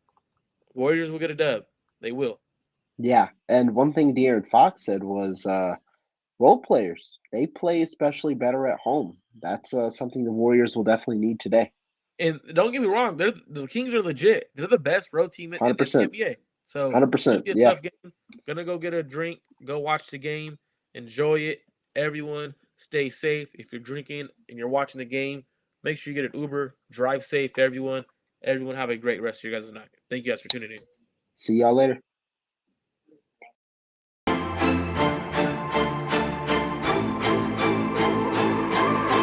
Warriors will get a dub. They will. Yeah, and one thing De'Aaron Fox said was role players. They play especially better at home. That's something the Warriors will definitely need today. And don't get me wrong, the Kings are legit. They're the best road team in the 100%. NBA. So it's gonna 100%. be a Yeah. tough game. Gonna go get a drink, go watch the game, enjoy it. Everyone, stay safe. If you're drinking and you're watching the game, make sure you get an Uber. Drive safe, everyone. Everyone have a great rest of your guys' night. Thank you guys for tuning in. See y'all later.